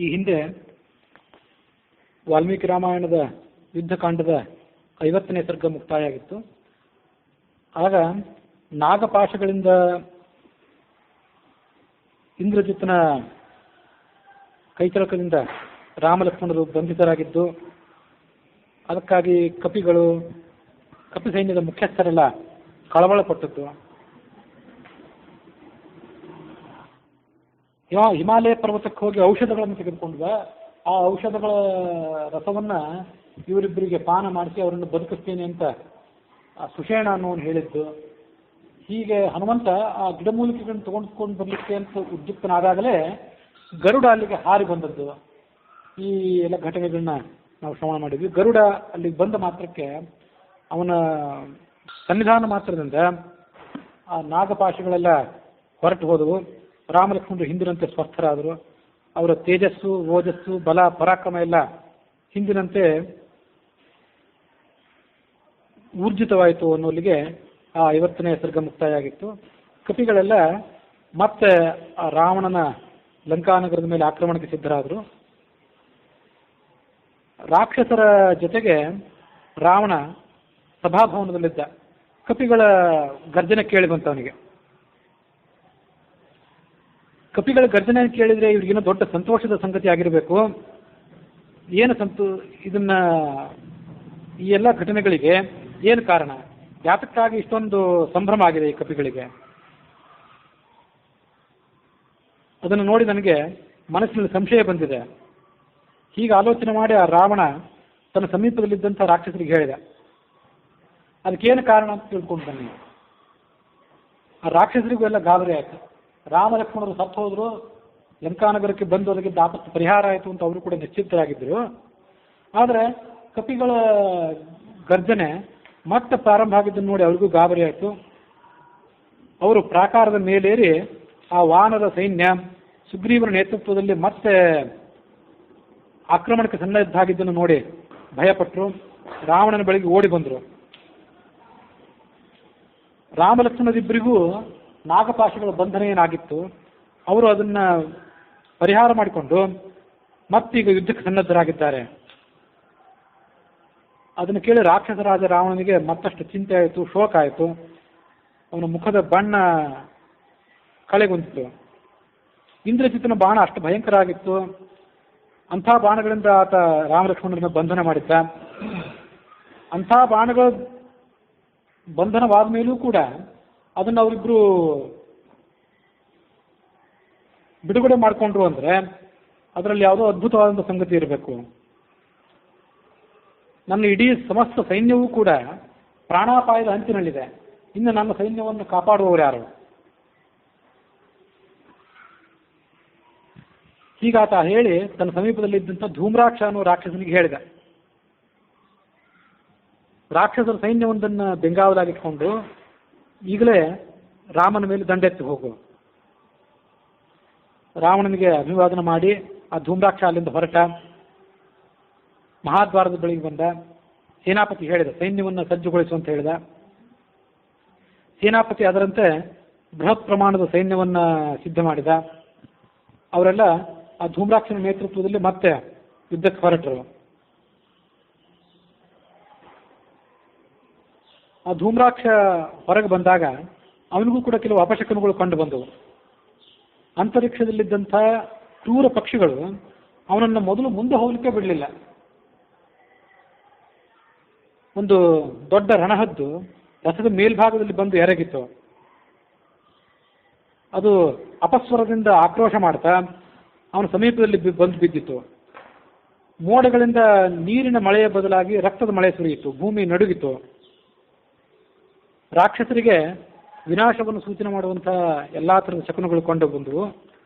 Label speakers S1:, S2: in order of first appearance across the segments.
S1: ಈ ಹಿಂದೆ ವಾಲ್ಮೀಕಿ ರಾಮಾಯಣದ ಯುದ್ಧಕಾಂಡದ 50ನೇ ಸರ್ಗ ಮುಕ್ತಾಯ ಆಗಿತ್ತು. ಆಗ ನಾಗಪಾಶಗಳಿಂದ ಇಂದ್ರಜಿತ್ತನ ಕೈಚಳಕದಿಂದ ರಾಮಲಕ್ಷ್ಮಣರು ಬಂಧಿತರಾಗಿದ್ದು, ಅದಕ್ಕಾಗಿ ಕಪಿ ಸೈನ್ಯದ ಮುಖ್ಯಸ್ಥರೆಲ್ಲ ಕಳವಳಪಟ್ಟದ್ದು. ಹಿಮಾಲಯ ಪರ್ವತಕ್ಕೆ ಹೋಗಿ ಔಷಧಗಳನ್ನು ತೆಗೆದುಕೊಂಡ್ವ. ಆ ಔಷಧಗಳ ರಸವನ್ನ ಇವರಿಬ್ಬರಿಗೆ ಪಾನ ಮಾಡಿಸಿ ಅವರನ್ನು ಬದುಕಿಸ್ತೇನೆ ಅಂತ ಸುಷೇಣ ಅನ್ನೋನು ಹೇಳಿದ್ದು. ಹೀಗೆ ಹನುಮಂತ ಆ ಗಿಡಮೂಲಿಕೆಗಳನ್ನು ತಗೊಂಡ್ಕೊಂಡು ಬರ್ಲಿಕ್ಕೆ ಅಂತ ಉದ್ಯುಕ್ತನಾದಾಗಲೇ ಗರುಡ ಅಲ್ಲಿಗೆ ಹಾರಿ ಬಂದದ್ದು. ಈ ಎಲ್ಲ ಘಟನೆಗಳನ್ನ ನಾವು ಶ್ರವಣ ಮಾಡಿದ್ವಿ. ಗರುಡ ಅಲ್ಲಿಗೆ ಬಂದ ಮಾತ್ರಕ್ಕೆ ಅವನ ಸನ್ನಿಧಾನ ಮಾತ್ರದಿಂದ ಆ ನಾಗಪಾಶಗಳೆಲ್ಲ ಹೊರಟು ಹೋದವು. ರಾಮಲಕ್ಷ್ಮಣರು ಹಿಂದಿನಂತೆ ಸ್ವಸ್ಥರಾದರು. ಅವರ ತೇಜಸ್ಸು, ಓಜಸ್ಸು, ಬಲ, ಪರಾಕ್ರಮ ಎಲ್ಲ ಹಿಂದಿನಂತೆ ಊರ್ಜಿತವಾಯಿತು ಅನ್ನೋಲ್ಲಿಗೆ ಆ 50ನೇ ಸರ್ಗ ಮುಕ್ತಾಯ ಆಗಿತ್ತು. ಕಪಿಗಳೆಲ್ಲ ಮತ್ತೆ ಆ ರಾವಣನ ಲಂಕಾನಗರದ ಮೇಲೆ ಆಕ್ರಮಣಕ್ಕೆ ಸಿದ್ಧರಾದರು. ರಾಕ್ಷಸರ ಜೊತೆಗೆ ರಾವಣ ಸಭಾಭವನದಲ್ಲಿದ್ದ. ಕಪಿಗಳ ಗರ್ಜನೆ ಕೇಳಿ ಬಂತವನಿಗೆ. ಕಪಿಗಳ ಗರ್ಜನೆ ಕೇಳಿದ್ರೆ ಇವ್ರಿಗೇನೋ ದೊಡ್ಡ ಸಂತೋಷದ ಸಂಗತಿ ಆಗಿರಬೇಕು. ಏನು ಇದನ್ನ ಈ ಎಲ್ಲ ಘಟನೆಗಳಿಗೆ ಏನು ಕಾರಣ, ಯಾತಕ್ಕಾಗಿ ಇಷ್ಟೊಂದು ಸಂಭ್ರಮ ಆಗಿದೆ ಈ ಕಪಿಗಳಿಗೆ? ಅದನ್ನು ನೋಡಿ ನನಗೆ ಮನಸ್ಸಿನಲ್ಲಿ ಸಂಶಯ ಬಂದಿದೆ. ಹೀಗೆ ಆಲೋಚನೆ ಮಾಡಿ ಆ ರಾವಣ ತನ್ನ ಸಮೀಪದಲ್ಲಿದ್ದಂಥ ರಾಕ್ಷಸರಿಗೆ ಹೇಳಿದ. ಅದಕ್ಕೇನು ಕಾರಣ ಅಂತ ತಿಳ್ಕೊಂಡು ಬನ್ನಿ. ಆ ರಾಕ್ಷಸರಿಗೂ ಎಲ್ಲ ಗಾಬರಿ ಆಯಿತು. ರಾಮಲಕ್ಷ್ಮಣರು ಸತ್ತು ಹೋದ್ರು, ಲಂಕಾನಗರಕ್ಕೆ ಬಂದು ಅದಕ್ಕಿದ್ದ ಆಪತ್ತು ಪರಿಹಾರ ಆಯಿತು ಅಂತ ಅವರು ಕೂಡ ನಿಶ್ಚಿತರಾಗಿದ್ದರು. ಆದರೆ ಕಪಿಗಳ ಗರ್ಜನೆ ಮತ್ತೆ ಪ್ರಾರಂಭ ಆಗಿದ್ದನ್ನು ನೋಡಿ ಅವ್ರಿಗೂ ಗಾಬರಿ ಆಯಿತು. ಅವರು ಪ್ರಾಕಾರದ ಮೇಲೇರಿ ಆ ವಾನರ ಸೈನ್ಯ ಸುಗ್ರೀವನ ನೇತೃತ್ವದಲ್ಲಿ ಮತ್ತೆ ಆಕ್ರಮಣಕ್ಕೆ ಸನ್ನದ್ಧಾಗಿದ್ದನ್ನು ನೋಡಿ ಭಯಪಟ್ಟರು. ರಾವಣನ ಬಳಿಗೆ ಓಡಿ ಬಂದರು. ರಾಮಲಕ್ಷ್ಮಣರಿಬ್ಬರಿಗೂ ನಾಗಪಾಶಗಳ ಬಂಧನ ಏನಾಗಿತ್ತು, ಅವರು ಅದನ್ನ ಪರಿಹಾರ ಮಾಡಿಕೊಂಡು ಮತ್ತೀಗ ಯುದ್ಧಕ್ಕೆ ಸನ್ನದ್ಧರಾಗಿದ್ದಾರೆ. ಅದನ್ನು ಕೇಳಿ ರಾಕ್ಷಸರಾಜ ರಾವಣನಿಗೆ ಮತ್ತಷ್ಟು ಚಿಂತೆ ಆಯಿತು, ಶೋಕ ಆಯಿತು. ಅವನ ಮುಖದ ಬಣ್ಣ ಕಳೆಗುಂದಿತು. ಇಂದ್ರಜಿತ್ತನ ಬಾಣ ಅಷ್ಟು ಭಯಂಕರ ಆಗಿತ್ತು. ಅಂಥ ಬಾಣಗಳಿಂದ ಆತ ರಾಮಲಕ್ಷ್ಮಣರನ್ನ ಬಂಧನ ಮಾಡಿದ್ದ. ಅಂಥ ಬಾಣಗಳ ಬಂಧನವಾದ ಮೇಲೂ ಕೂಡ ಅದನ್ನು ಅವರಿಬ್ರು ಬಿಡುಗಡೆ ಮಾಡಿಕೊಂಡ್ರು ಅಂದ್ರೆ ಅದರಲ್ಲಿ ಯಾವುದೋ ಅದ್ಭುತವಾದಂಥ ಸಂಗತಿ ಇರಬೇಕು. ನನ್ನ ಇಡೀ ಸಮಸ್ತ ಸೈನ್ಯವೂ ಕೂಡ ಪ್ರಾಣಾಪಾಯದ ಅಂಚಿನಲ್ಲಿದೆ. ಇನ್ನು ನನ್ನ ಸೈನ್ಯವನ್ನು ಕಾಪಾಡುವವರು ಯಾರು? ಹೀಗಾತ ಹೇಳಿ ತನ್ನ ಸಮೀಪದಲ್ಲಿದ್ದಂಥ ಧೂಮ್ರಾಕ್ಷ ಅನ್ನೋ ರಾಕ್ಷಸನಿಗೆ ಹೇಳಿದ. ರಾಕ್ಷಸರ ಸೈನ್ಯವೊಂದನ್ನು ಬೆಂಗಾವಲಾಗಿಟ್ಕೊಂಡು ಈಗಲೇ ರಾಮನ ಮೇಲೆ ದಂಡೆತ್ತಿ ಹೋಗು. ರಾವಣನಿಗೆ ಅಭಿವಾದನ ಮಾಡಿ ಆ ಧೂಮ್ರಾಕ್ಷ ಅಲ್ಲಿಂದ ಹೊರಟ. ಮಹಾದ್ವಾರದ ಬಳಿಗೆ ಬಂದ. ಸೇನಾಪತಿ ಹೇಳಿದ, ಸೈನ್ಯವನ್ನು ಸಜ್ಜುಗೊಳಿಸು ಅಂತ ಹೇಳಿದ. ಸೇನಾಪತಿ ಅದರಂತೆ ಬೃಹತ್ ಪ್ರಮಾಣದ ಸೈನ್ಯವನ್ನ ಸಿದ್ಧ ಮಾಡಿದ. ಅವರೆಲ್ಲ ಆ ಧೂಮ್ರಾಕ್ಷನ ನೇತೃತ್ವದಲ್ಲಿ ಮತ್ತೆ ಯುದ್ಧಕ್ಕೆ ಹೊರಟರು. ಆ ಧೂಮ್ರಾಕ್ಷ ಹೊರಗೆ ಬಂದಾಗ ಅವನಿಗೂ ಕೂಡ ಕೆಲವು ಅಪಶಕನಗಳು ಕಂಡು ಬಂದವು. ಅಂತರಿಕ್ಷದಲ್ಲಿದ್ದಂಥ ಕ್ರೂರ ಪಕ್ಷಿಗಳು ಅವನನ್ನು ಮೊದಲು ಮುಂದೆ ಹೋಗಲಿಕ್ಕೆ ಬಿಡಲಿಲ್ಲ. ಒಂದು ದೊಡ್ಡ ರಣಹದ್ದು ರಥದ ಮೇಲ್ಭಾಗದಲ್ಲಿ ಬಂದು ಎರಗಿತ್ತು. ಅದು ಅಪಸ್ವರದಿಂದ ಆಕ್ರೋಶ ಮಾಡ್ತಾ ಅವನ ಸಮೀಪದಲ್ಲಿ ಬಂದು ಬಿದ್ದಿತ್ತು. ಮೋಡಗಳಿಂದ ನೀರಿನ ಮಳೆಯ ಬದಲಾಗಿ ರಕ್ತದ ಮಳೆ ಸುರಿಯಿತು. ಭೂಮಿ ನಡುಗಿತು. ರಾಕ್ಷಸರಿಗೆ ವಿನಾಶವನ್ನು ಸೂಚನೆ ಮಾಡುವಂತಹ ಎಲ್ಲಾ ಥರದ ಶಕುನಗಳು ಕೊಂಡು ಬಂದವು.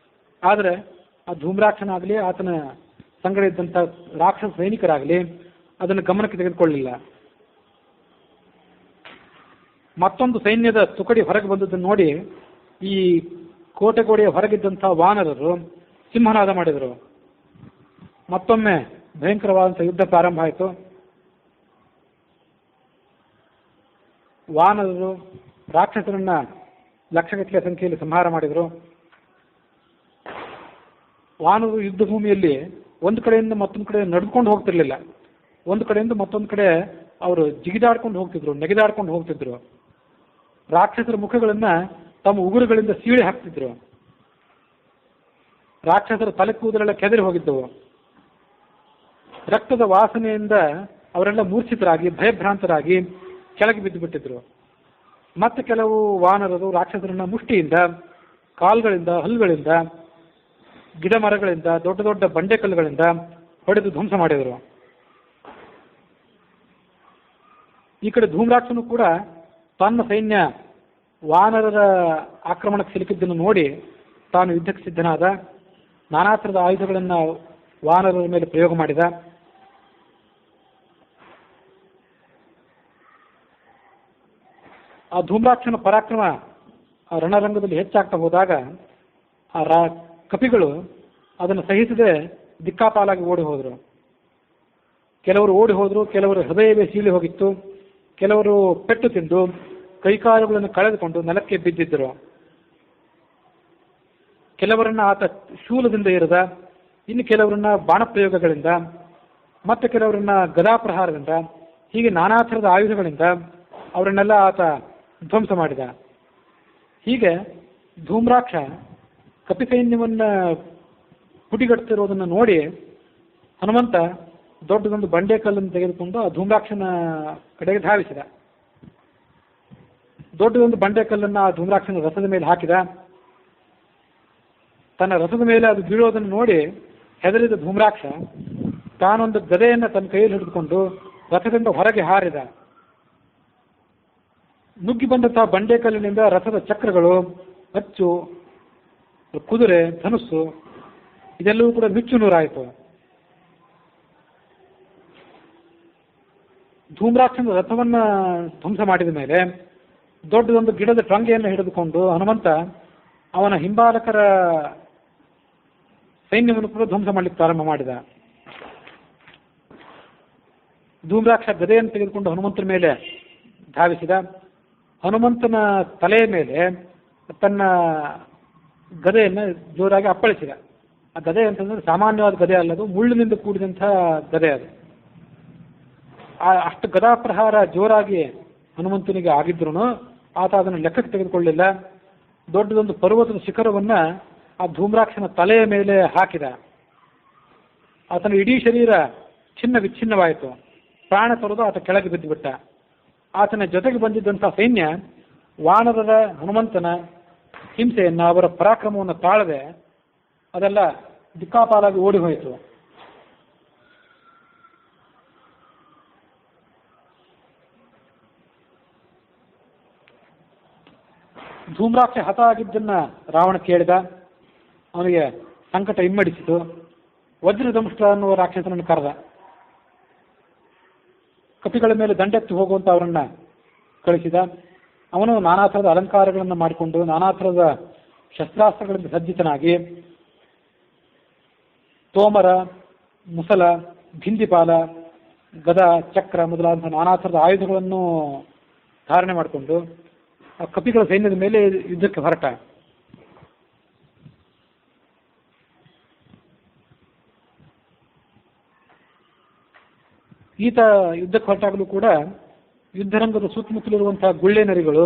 S1: ಆದರೆ ಆ ಧೂಮ್ರಾಕ್ಷನಾಗಲಿ ಆತನ ಸಂಗಡ ಇದ್ದಂಥ ರಾಕ್ಷಸ ಸೈನಿಕರಾಗಲಿ ಅದನ್ನು ಗಮನಕ್ಕೆ ತೆಗೆದುಕೊಳ್ಳಲಿಲ್ಲ. ಮತ್ತೊಂದು ಸೈನ್ಯದ ತುಕಡಿ ಹೊರಗೆ ಬಂದದ್ದನ್ನು ನೋಡಿ ಈ ಕೋಟೆಗೋಡೆಯ ಹೊರಗಿದ್ದಂಥ ವಾನರರು ಸಿಂಹನಾದ ಮಾಡಿದರು. ಮತ್ತೊಮ್ಮೆ ಭಯಂಕರವಾದಂಥ ಯುದ್ಧ ಪ್ರಾರಂಭ ಆಯಿತು. ವಾನರರು ರಾಕ್ಷಸರನ್ನ ಲಕ್ಷಗಟ್ಟಲೆ ಸಂಖ್ಯೆಯಲ್ಲಿ ಸಂಹಾರ ಮಾಡಿದರು. ವಾನರು ಯುದ್ಧ ಭೂಮಿಯಲ್ಲಿ ಒಂದು ಕಡೆಯಿಂದ ಮತ್ತೊಂದು ಕಡೆ ನಡ್ಕೊಂಡು ಹೋಗ್ತಿರ್ಲಿಲ್ಲ. ಒಂದು ಕಡೆಯಿಂದ ಮತ್ತೊಂದು ಕಡೆ ಅವರು ಜಿಗಿದಾಡ್ಕೊಂಡು ಹೋಗ್ತಿದ್ರು, ನೆಗೆದಾಡ್ಕೊಂಡು ಹೋಗ್ತಿದ್ರು. ರಾಕ್ಷಸರ ಮುಖಗಳನ್ನ ತಮ್ಮ ಉಗುರುಗಳಿಂದ ಸೀಳಿ ಹಾಕ್ತಿದ್ರು. ರಾಕ್ಷಸರ ತಲೆ ಕೂದಲೆಲ್ಲ ಕೆದರಿ ಹೋಗಿದ್ದವು. ರಕ್ತದ ವಾಸನೆಯಿಂದ ಅವರೆಲ್ಲ ಮೂರ್ಛಿತರಾಗಿ ಭಯಭ್ರಾಂತರಾಗಿ ಕೆಳಗೆ ಬಿದ್ದು ಬಿಟ್ಟಿದ್ರು. ಮತ್ತೆ ಕೆಲವು ವಾನರರು ರಾಕ್ಷಸರನ್ನ ಮುಷ್ಟಿಯಿಂದ, ಕಾಲ್ಗಳಿಂದ, ಹಲ್ಲುಗಳಿಂದ, ಗಿಡ ಮರಗಳಿಂದ, ದೊಡ್ಡ ದೊಡ್ಡ ಬಂಡೆಕಲ್ಲುಗಳಿಂದ ಹೊಡೆದು ಧ್ವಂಸ ಮಾಡಿದರು. ಈ ಕಡೆ ಧೂಮ್ರಾಕ್ಷನು ಕೂಡ ತನ್ನ ಸೈನ್ಯ ವಾನರರ ಆಕ್ರಮಣಕ್ಕೆ ಸಿಲುಕಿದ್ದನ್ನು ನೋಡಿ ತಾನು ಯುದ್ಧಕ್ಕೆ ಸಿದ್ಧನಾದ. ನಾನಾ ಥರದ ಆಯುಧಗಳನ್ನು ವಾನರರ ಮೇಲೆ ಪ್ರಯೋಗ ಮಾಡಿದ. ಆ ಧೂಮ್ರಾಕ್ಷನ ಪರಾಕ್ರಮ ಆ ರಣರಂಗದಲ್ಲಿ ಹೆಚ್ಚಾಗ್ತಾ ಹೋದಾಗ ಆ ಕಪಿಗಳು ಅದನ್ನು ಸಹಿಸದೆ ದಿಕ್ಕಾಪಾಲಾಗಿ ಓಡಿ ಹೋದರು. ಕೆಲವರು ಓಡಿ ಹೋದರು, ಕೆಲವರು ಹೃದಯವೇ ಸೀಳಿ ಹೋಗಿತ್ತು, ಕೆಲವರು ಪೆಟ್ಟು ತಿಂದು ಕೈಕಾಲುಗಳನ್ನು ಕಳೆದುಕೊಂಡು ನೆಲಕ್ಕೆ ಬಿದ್ದಿದ್ದರು. ಕೆಲವರನ್ನ ಆತ ಶೂಲದಿಂದ ಇರದ, ಇನ್ನು ಕೆಲವರನ್ನ ಬಾಣಪ್ರಯೋಗಗಳಿಂದ, ಮತ್ತೆ ಕೆಲವರನ್ನ ಗದಾಪ್ರಹಾರದಿಂದ, ಹೀಗೆ ನಾನಾ ಥರದ ಆಯುಧಗಳಿಂದ ಅವರನ್ನೆಲ್ಲ ಆತ ಧ್ವಂಸ ಮಾಡಿದ. ಹೀಗೆ ಧೂಮ್ರಾಕ್ಷ ಕಪಿಸೈನ್ಯವನ್ನು ಪುಟಿಗಟ್ಟುತ್ತಿರೋದನ್ನು ನೋಡಿ ಹನುಮಂತ ದೊಡ್ಡದೊಂದು ಬಂಡೆಕಲ್ಲನ್ನು ತೆಗೆದುಕೊಂಡು ಆ ಧೂಮ್ರಾಕ್ಷನ ಕಡೆಗೆ ಧಾವಿಸಿದ. ದೊಡ್ಡದೊಂದು ಬಂಡೆಕಲ್ಲನ್ನು ಆ ಧೂಮ್ರಾಕ್ಷನ ರಥದ ಮೇಲೆ ಹಾಕಿದ. ತನ್ನ ರಥದ ಮೇಲೆ ಅದು ಬೀಳೋದನ್ನು ನೋಡಿ ಹೆದರಿದ ಧೂಮ್ರಾಕ್ಷ ತಾನೊಂದು ಗದೆಯನ್ನು ತನ್ನ ಕೈಯಲ್ಲಿ ಹಿಡಿದುಕೊಂಡು ರಥದಿಂದ ಹೊರಗೆ ಹಾರಿದ. ನುಗ್ಗಿ ಬಂದಂತಹ ಬಂಡೆಕಲ್ಲಿನಿಂದ ರಥದ ಚಕ್ರಗಳು, ಅಚ್ಚು, ಕುದುರೆ, ಧನುಸ್ಸು ಇದೆಲ್ಲವೂ ಕೂಡ ನುಚ್ಚು ನೂರಾಯಿತು. ಧೂಮ್ರಾಕ್ಷನ ರಥವನ್ನ ಧ್ವಂಸ ಮಾಡಿದ ಮೇಲೆ ದೊಡ್ಡದೊಂದು ಗಿಡದ ಟೊಂಗೆಯನ್ನು ಹಿಡಿದುಕೊಂಡು ಹನುಮಂತ ಅವನ ಹಿಂಬಾಲಕರ ಸೈನ್ಯವನ್ನು ಕೂಡ ಧ್ವಂಸ ಮಾಡಲಿಕ್ಕೆ ಪ್ರಾರಂಭ ಮಾಡಿದ. ಧೂಮ್ರಾಕ್ಷ ಗದೆಯನ್ನು ತೆಗೆದುಕೊಂಡು ಹನುಮಂತನ ಮೇಲೆ ಧಾವಿಸಿದ. ಹನುಮಂತನ ತಲೆಯ ಮೇಲೆ ತನ್ನ ಗದೆಯನ್ನು ಜೋರಾಗಿ ಅಪ್ಪಳಿಸಿದ. ಆ ಗದೆ ಅಂತಂದ್ರೆ ಸಾಮಾನ್ಯವಾದ ಗದೆ ಅಲ್ಲದು, ಮುಳ್ಳಿನಿಂದ ಕೂಡಿದಂತಹ ಗದೆ ಅದು. ಅಷ್ಟು ಗದಾಪ್ರಹಾರ ಜೋರಾಗಿ ಹನುಮಂತನಿಗೆ ಆಗಿದ್ರು ಆತ ಅದನ್ನು ಲೆಕ್ಕಕ್ಕೆ ತೆಗೆದುಕೊಳ್ಳಿಲ್ಲ. ದೊಡ್ಡದೊಂದು ಪರ್ವತದ ಶಿಖರವನ್ನ ಆ ಧೂಮ್ರಾಕ್ಷನ ತಲೆಯ ಮೇಲೆ ಹಾಕಿದ. ಆತನ ಇಡೀ ಶರೀರ ಛಿನ್ನ ವಿಚ್ಛಿನ್ನವಾಯಿತು. ಪ್ರಾಣ ತೊರೆದು ಆತ ಕೆಳಗೆ ಬಿದ್ದು ಬಿಟ್ಟ. ಆತನ ಜೊತೆಗೆ ಬಂದಿದ್ದಂಥ ಸೈನ್ಯ ವಾನರರ ಹನುಮಂತನ ಹಿಂಸೆಯನ್ನ, ಅವರ ಪರಾಕ್ರಮವನ್ನು ತಾಳದೆ ಅದೆಲ್ಲ ದಿಕ್ಕಾಪಾಲಾಗಿ ಓಡಿ ಹೋಯಿತು. ಧೂಮ್ರಾಕ್ಷ ಹತ ಆಗಿದ್ದನ್ನ ರಾವಣ ಕೇಳಿದ. ಅವನಿಗೆ ಸಂಕಟ ಇಮ್ಮಡಿಸಿತು. ವಜ್ರದಂಷ್ಟ ಅನ್ನುವ ರಾಕ್ಷಸನನ್ನು ಕರೆದ. ಕಪಿಗಳ ಮೇಲೆ ದಂಡೆತ್ತಿ ಹೋಗುವಂತ ಅವರನ್ನ ಕಳಿಸಿದ. ಅವನು ನಾನಾ ಥರದ ಅಲಂಕಾರಗಳನ್ನು ಮಾಡಿಕೊಂಡು ನಾನಾ ಥರದ ಶಸ್ತ್ರಾಸ್ತ್ರಗಳಿಂದ ಸಜ್ಜಿತನಾಗಿ ತೋಮರ, ಮುಸಲ, ಭಿಂದಿಪಾಲ, ಗದ, ಚಕ್ರ ಮೊದಲಾದಂತಹ ನಾನಾ ಥರದ ಆಯುಧಗಳನ್ನು ಧಾರಣೆ ಮಾಡಿಕೊಂಡು ಆ ಕಪಿಗಳ ಸೈನ್ಯದ ಮೇಲೆ ಯುದ್ಧಕ್ಕೆ ಹೊರಟ. ಈತ ಯುದ್ಧಕ್ಕೆ ಹೊರಟಾಗಲೂ ಕೂಡ ಯುದ್ಧರಂಗದ ಸುತ್ತಮುತ್ತಲಿರುವಂತಹ ಗುಳ್ಳೆ ನರಿಗಳು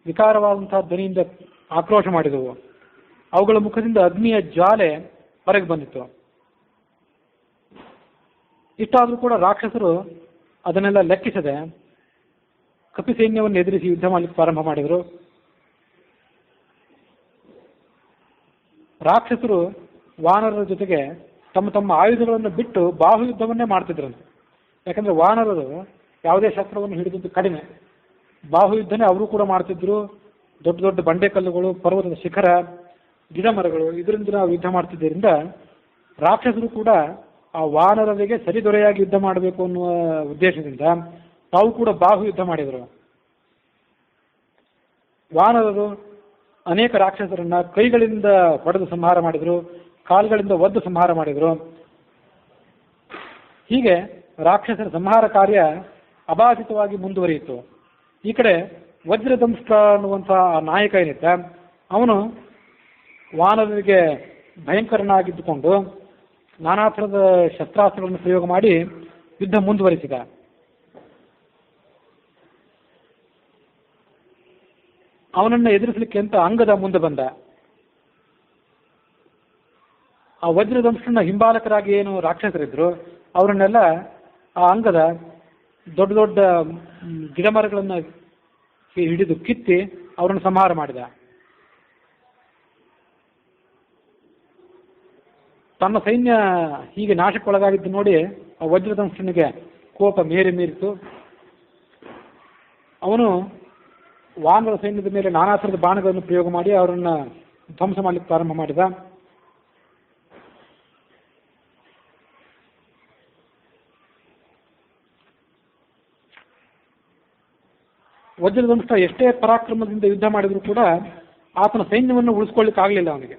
S1: ವಿಕಾರವಾದಂತಹ ಧ್ವನಿಯಿಂದ ಆಕ್ರೋಶ ಮಾಡಿದವು. ಅವುಗಳ ಮುಖದಿಂದ ಅಗ್ನಿಯ ಜ್ವಾಲೆ ಹೊರಗೆ ಬಂದಿತ್ತು. ಇಷ್ಟಾದರೂ ಕೂಡ ರಾಕ್ಷಸರು ಅದನ್ನೆಲ್ಲ ಲೆಕ್ಕಿಸದೆ ಕಪಿ ಸೈನ್ಯವನ್ನು ಎದುರಿಸಿ ಯುದ್ಧ ಮಾಡಲಿಕ್ಕೆ ಪ್ರಾರಂಭ ಮಾಡಿದರು. ರಾಕ್ಷಸರು ವಾನರರ ಜೊತೆಗೆ ತಮ್ಮ ತಮ್ಮ ಆಯುಧಗಳನ್ನು ಬಿಟ್ಟು ಬಾಹುಯುದ್ಧವನ್ನೇ ಮಾಡ್ತಿದ್ರಂತೆ. ಯಾಕಂದ್ರೆ ವಾನರರು ಯಾವುದೇ ಶಸ್ತ್ರವನ್ನು ಹಿಡಿದದ್ದು ಕಡಿಮೆ, ಬಾಹುಯುದ್ಧನೇ ಅವರು ಕೂಡ ಮಾಡ್ತಿದ್ರು. ದೊಡ್ಡ ದೊಡ್ಡ ಬಂಡೆಕಲ್ಲುಗಳು, ಪರ್ವತದ ಶಿಖರ, ಗಿಡ ಮರಗಳು, ಇದರಿಂದ ನಾವು ಯುದ್ಧ ಮಾಡ್ತಿದ್ದರಿಂದ ರಾಕ್ಷಸರು ಕೂಡ ಆ ವಾನರರಿಗೆ ಸರಿದೊರೆಯಾಗಿ ಯುದ್ಧ ಮಾಡಬೇಕು ಅನ್ನುವ ಉದ್ದೇಶದಿಂದ ತಾವು ಕೂಡ ಬಾಹುಯುದ್ಧ ಮಾಡಿದರು. ವಾನರರು ಅನೇಕ ರಾಕ್ಷಸರನ್ನ ಕೈಗಳಿಂದ ಹೊಡೆದು ಸಂಹಾರ ಮಾಡಿದರು, ಕಾಲುಗಳಿಂದ ಒದ್ದು ಸಂಹಾರ ಮಾಡಿದರು. ಹೀಗೆ ರಾಕ್ಷಸರ ಸಂಹಾರ ಕಾರ್ಯ ಅಬಾಧಿತವಾಗಿ ಮುಂದುವರಿಯಿತು. ಈ ಕಡೆ ವಜ್ರದಂಷ್ಟ ಅನ್ನುವಂತಹ ನಾಯಕ ಏನಿದ್ದ ಅವನು ವಾನರರಿಗೆ ಭಯಂಕರನಾಗಿದ್ದುಕೊಂಡು ನಾನಾ ಥರದ ಶಸ್ತ್ರಾಸ್ತ್ರಗಳನ್ನು ಪ್ರಯೋಗ ಮಾಡಿ ಯುದ್ಧ ಮುಂದುವರಿಸಿದ. ಅವನನ್ನು ಎದುರಿಸಲಿಕ್ಕೆ ಅಂತ ಅಂಗದ ಮುಂದೆ ಬಂದ. ಆ ವಜ್ರದಂಶನ ಹಿಂಬಾಲಕರಾಗಿ ಏನು ರಾಕ್ಷಸರಿದ್ರು ಅವರನ್ನೆಲ್ಲ ಆ ಅಂಗದ ದೊಡ್ಡ ದೊಡ್ಡ ಗಿಡಮರಗಳನ್ನು ಹಿಡಿದು ಕಿತ್ತಿ ಅವರನ್ನು ಸಂಹಾರ ಮಾಡಿದ. ತನ್ನ ಸೈನ್ಯ ಹೀಗೆ ನಾಶಕ್ಕೊಳಗಾಗಿದ್ದು ನೋಡಿ ಆ ವಜ್ರದಂಶನಿಗೆ ಕೋಪ ಮೀರಿತು. ಅವನು ವಾನರ ಸೈನ್ಯದ ಮೇಲೆ ನಾನಾ ಥರದ ಬಾಣಗಳನ್ನು ಪ್ರಯೋಗ ಮಾಡಿ ಅವರನ್ನು ಧ್ವಂಸ ಮಾಡಲಿಕ್ಕೆ ಪ್ರಾರಂಭ ಮಾಡಿದ. ವಜ್ರದಂಶ ಎಷ್ಟೇ ಪರಾಕ್ರಮದಿಂದ ಯುದ್ಧ ಮಾಡಿದರೂ ಕೂಡ ಆತನ ಸೈನ್ಯವನ್ನು ಉಳಿಸ್ಕೊಳ್ಳಿಕ್ಕೆ ಆಗಲಿಲ್ಲ. ಅವನಿಗೆ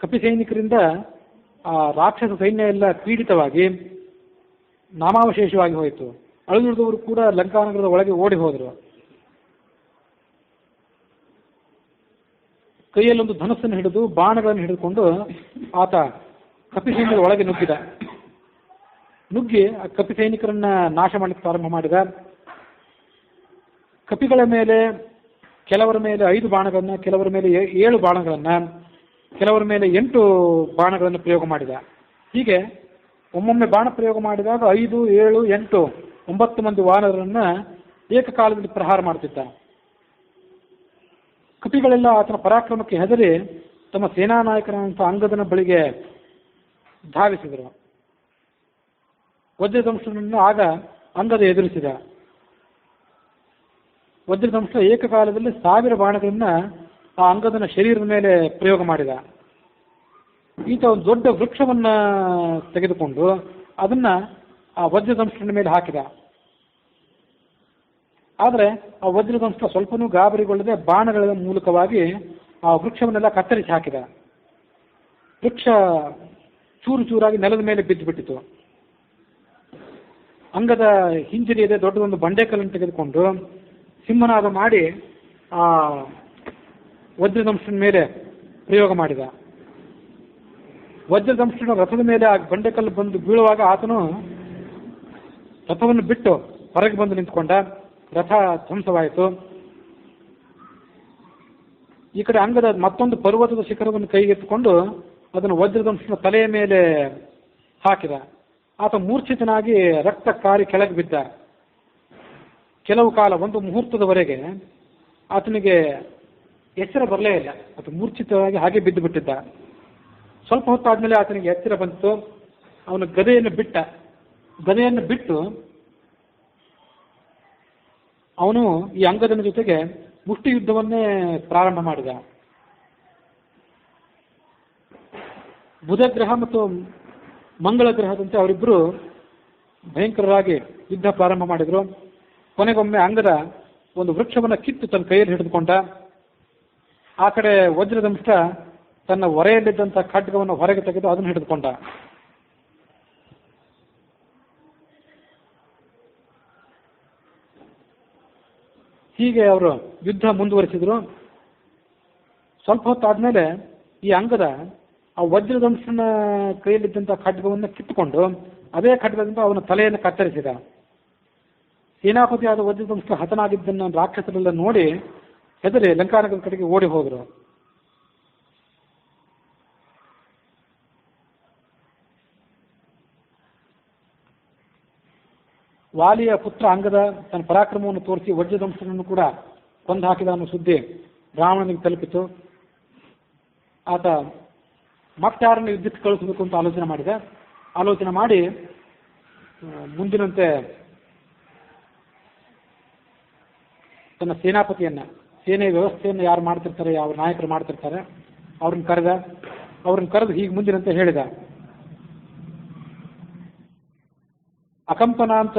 S1: ಕಪಿ ಸೈನಿಕರಿಂದ ಆ ರಾಕ್ಷಸ ಸೈನ್ಯ ಎಲ್ಲ ಪೀಡಿತವಾಗಿ ನಾಮಾವಶೇಷವಾಗಿ ಹೋಯಿತು. ಅಳಿದುಳಿದವರು ಕೂಡ ಲಂಕಾನಗರದ ಒಳಗೆ ಓಡಿ ಹೋದರು. ಕೈಯಲ್ಲೊಂದು ಧನಸ್ಸನ್ನು ಹಿಡಿದು ಬಾಣಗಳನ್ನು ಹಿಡಿದುಕೊಂಡು ಆತ ಕಪಿ ಸೈನ್ಯದ ಒಳಗೆ ನುಗ್ಗಿ ಆ ಕಪಿ ಸೈನಿಕರನ್ನ ನಾಶ ಮಾಡಲಿಕ್ಕೆ ಪ್ರಾರಂಭ ಮಾಡಿದ. ಕಪಿಗಳ ಮೇಲೆ ಕೆಲವರ ಮೇಲೆ 5 ಬಾಣಗಳನ್ನು, ಕೆಲವರ ಮೇಲೆ 7 ಬಾಣಗಳನ್ನು, ಕೆಲವರ ಮೇಲೆ 8 ಬಾಣಗಳನ್ನು ಪ್ರಯೋಗ ಮಾಡಿದ. ಹೀಗೆ ಒಮ್ಮೊಮ್ಮೆ ಬಾಣ ಪ್ರಯೋಗ ಮಾಡಿದಾಗ 5, 7, 8, 9 ಮಂದಿ ವಾನರರನ್ನ ಏಕಕಾಲದಲ್ಲಿ ಪ್ರಹಾರ ಮಾಡುತ್ತಿದ್ದ. ಕಪಿಗಳೆಲ್ಲ ಆತನ ಪರಾಕ್ರಮಕ್ಕೆ ಹೆದರಿ ತಮ್ಮ ಸೇನಾ ನಾಯಕರಂತ ಅಂಗದನ ಬಳಿಗೆ ಧಾವಿಸಿದರು. ವಜ್ರದಂಶನನ್ನು ಆಗ ಅಂಗದ ಎದುರಿಸಿದ. ವಜ್ರದಂಶ ಏಕಕಾಲದಲ್ಲಿ 1000 ಬಾಣಗಳನ್ನ ಆ ಅಂಗದನ ಶರೀರದ ಮೇಲೆ ಪ್ರಯೋಗ ಮಾಡಿದ. ಈತ ಒಂದು ದೊಡ್ಡ ವೃಕ್ಷವನ್ನ ತೆಗೆದುಕೊಂಡು ಅದನ್ನ ಆ ವಜ್ರದಂಶನ ಮೇಲೆ ಹಾಕಿದ. ಆದರೆ ಆ ವಜ್ರದಂಶ ಸ್ವಲ್ಪನೂ ಗಾಬರಿಗೊಳ್ಳದೆ ಬಾಣಗಳ ಮೂಲಕವಾಗಿ ಆ ವೃಕ್ಷವನ್ನೆಲ್ಲ ಕತ್ತರಿಸಿ ಹಾಕಿದ. ವೃಕ್ಷ ಚೂರು ಚೂರಾಗಿ ನೆಲದ ಮೇಲೆ ಬಿದ್ದುಬಿಟ್ಟಿತು. ಅಂಗದ ಹಿಂಜರಿಯದೆ ದೊಡ್ಡದೊಂದು ಬಂಡೆಕಲ್ಲನ್ನು ತೆಗೆದುಕೊಂಡು ಸಿಂಹನಾದ ಮಾಡಿ ಆ ವಜ್ರದಂಶನ ಮೇಲೆ ಪ್ರಯೋಗ ಮಾಡಿದ. ವಜ್ರದಂಶನ ರಥದ ಮೇಲೆ ಆ ಬಂಡೆಕಲ್ಲು ಬಂದು ಬೀಳುವಾಗ ಆತನು ರಥವನ್ನು ಬಿಟ್ಟು ಹೊರಗೆ ಬಂದು ನಿಂತ್ಕೊಂಡ. ರಥ ಧ್ವಂಸವಾಯಿತು. ಈ ಕಡೆ ಅಂಗದ ಮತ್ತೊಂದು ಪರ್ವತದ ಶಿಖರವನ್ನು ಕೈಗೆತ್ತಿಕೊಂಡು ಅದನ್ನು ವಜ್ರದಂಶನ ತಲೆಯ ಮೇಲೆ ಹಾಕಿದ. ಆತ ಮೂರ್ಛಿತನಾಗಿ ರಕ್ತ ಕಾರಿ ಕೆಳಗೆ ಬಿದ್ದ. ಕೆಲವು ಕಾಲ, ಒಂದು ಮುಹೂರ್ತದವರೆಗೆ ಆತನಿಗೆ ಎಚ್ಚರ ಬರಲೇ ಇಲ್ಲ. ಆತ ಮೂರ್ಛಿತವಾಗಿ ಹಾಗೆ ಬಿದ್ದು ಬಿಟ್ಟಿದ್ದ. ಸ್ವಲ್ಪ ಹೊತ್ತಾದ್ಮೇಲೆ ಆತನಿಗೆ ಎಚ್ಚರ ಬಂತು. ಅವನು ಗದೆಯನ್ನು ಬಿಟ್ಟು ಅವನು ಈ ಅಂಗದನ ಜೊತೆಗೆ ಮುಷ್ಟಿ ಯುದ್ಧವನ್ನೇ ಪ್ರಾರಂಭ ಮಾಡಿದ. ಬುಧ ಗ್ರಹ ಮತ್ತು ಮಂಗಳ ಗ್ರಹದಂತೆ ಅವರಿಬ್ಬರು ಭಯಂಕರವಾಗಿ ಯುದ್ಧ ಪ್ರಾರಂಭ ಮಾಡಿದರು. ಕೊನೆಗೊಮ್ಮೆ ಅಂಗದ ಒಂದು ವೃಕ್ಷವನ್ನು ಕಿತ್ತು ತನ್ನ ಕೈಯಲ್ಲಿ ಹಿಡಿದುಕೊಂಡ. ಆ ಕಡೆ ವಜ್ರದಂಶ ತನ್ನ ಹೊರೆಯಲ್ಲಿದ್ದಂಥ ಖಡ್ಗವನ್ನು ಹೊರಗೆ ತೆಗೆದು ಅದನ್ನು ಹಿಡಿದುಕೊಂಡ. ಹೀಗೆ ಅವರು ಯುದ್ಧ ಮುಂದುವರಿಸಿದ್ರು. ಸ್ವಲ್ಪ ಹೊತ್ತಾದ್ಮೇಲೆ ಈ ಅಂಗದ ಆ ವಜ್ರದಂಶನ ಕೈಯಲ್ಲಿದ್ದಂಥ ಖಡ್ಗವನ್ನು ಕಿತ್ತುಕೊಂಡು ಅದೇ ಖಡ್ಗದಿಂದ ಅವನ ತಲೆಯನ್ನು ಕತ್ತರಿಸಿದ. ಸೇನಾಪತಿಯಾದ ವಜ್ರದಂಶ ಹತನಾಗಿದ್ದನ್ನು ರಾಕ್ಷಸರೆಲ್ಲ ನೋಡಿ ಹೆದರಿ ಲಂಕಾನಗರದ ಕಡೆಗೆ ಓಡಿ ಹೋದರು. ವಾಲಿಯ ಪುತ್ರ ಅಂಗದ ತನ್ನ ಪರಾಕ್ರಮವನ್ನು ತೋರಿಸಿ ವಜ್ರದಂಶನನ್ನು ಕೂಡ ಕೊಂದು ಹಾಕಿದ ಅನ್ನೋ ಸುದ್ದಿ ರಾವಣನಿಗೆ ತಲುಪಿತು. ಆತ ಮತ್ತಾರನ್ನು ಯುದ್ಧಕ್ಕೆ ಕಳಿಸಬೇಕು ಅಂತ ಆಲೋಚನೆ ಮಾಡಿ ಮುಂದಿನಂತೆ ತನ್ನ ಸೇನೆಯ ವ್ಯವಸ್ಥೆಯನ್ನು ಯಾರು ಮಾಡ್ತಿರ್ತಾರೆ, ಯಾವ ನಾಯಕರು ಮಾಡ್ತಿರ್ತಾರೆ ಅವ್ರನ್ನ ಕರೆದು ಹೀಗೆ ಮುಂದಿನಂತೆ ಹೇಳಿದ. ಅಕಂಪನ ಅಂತ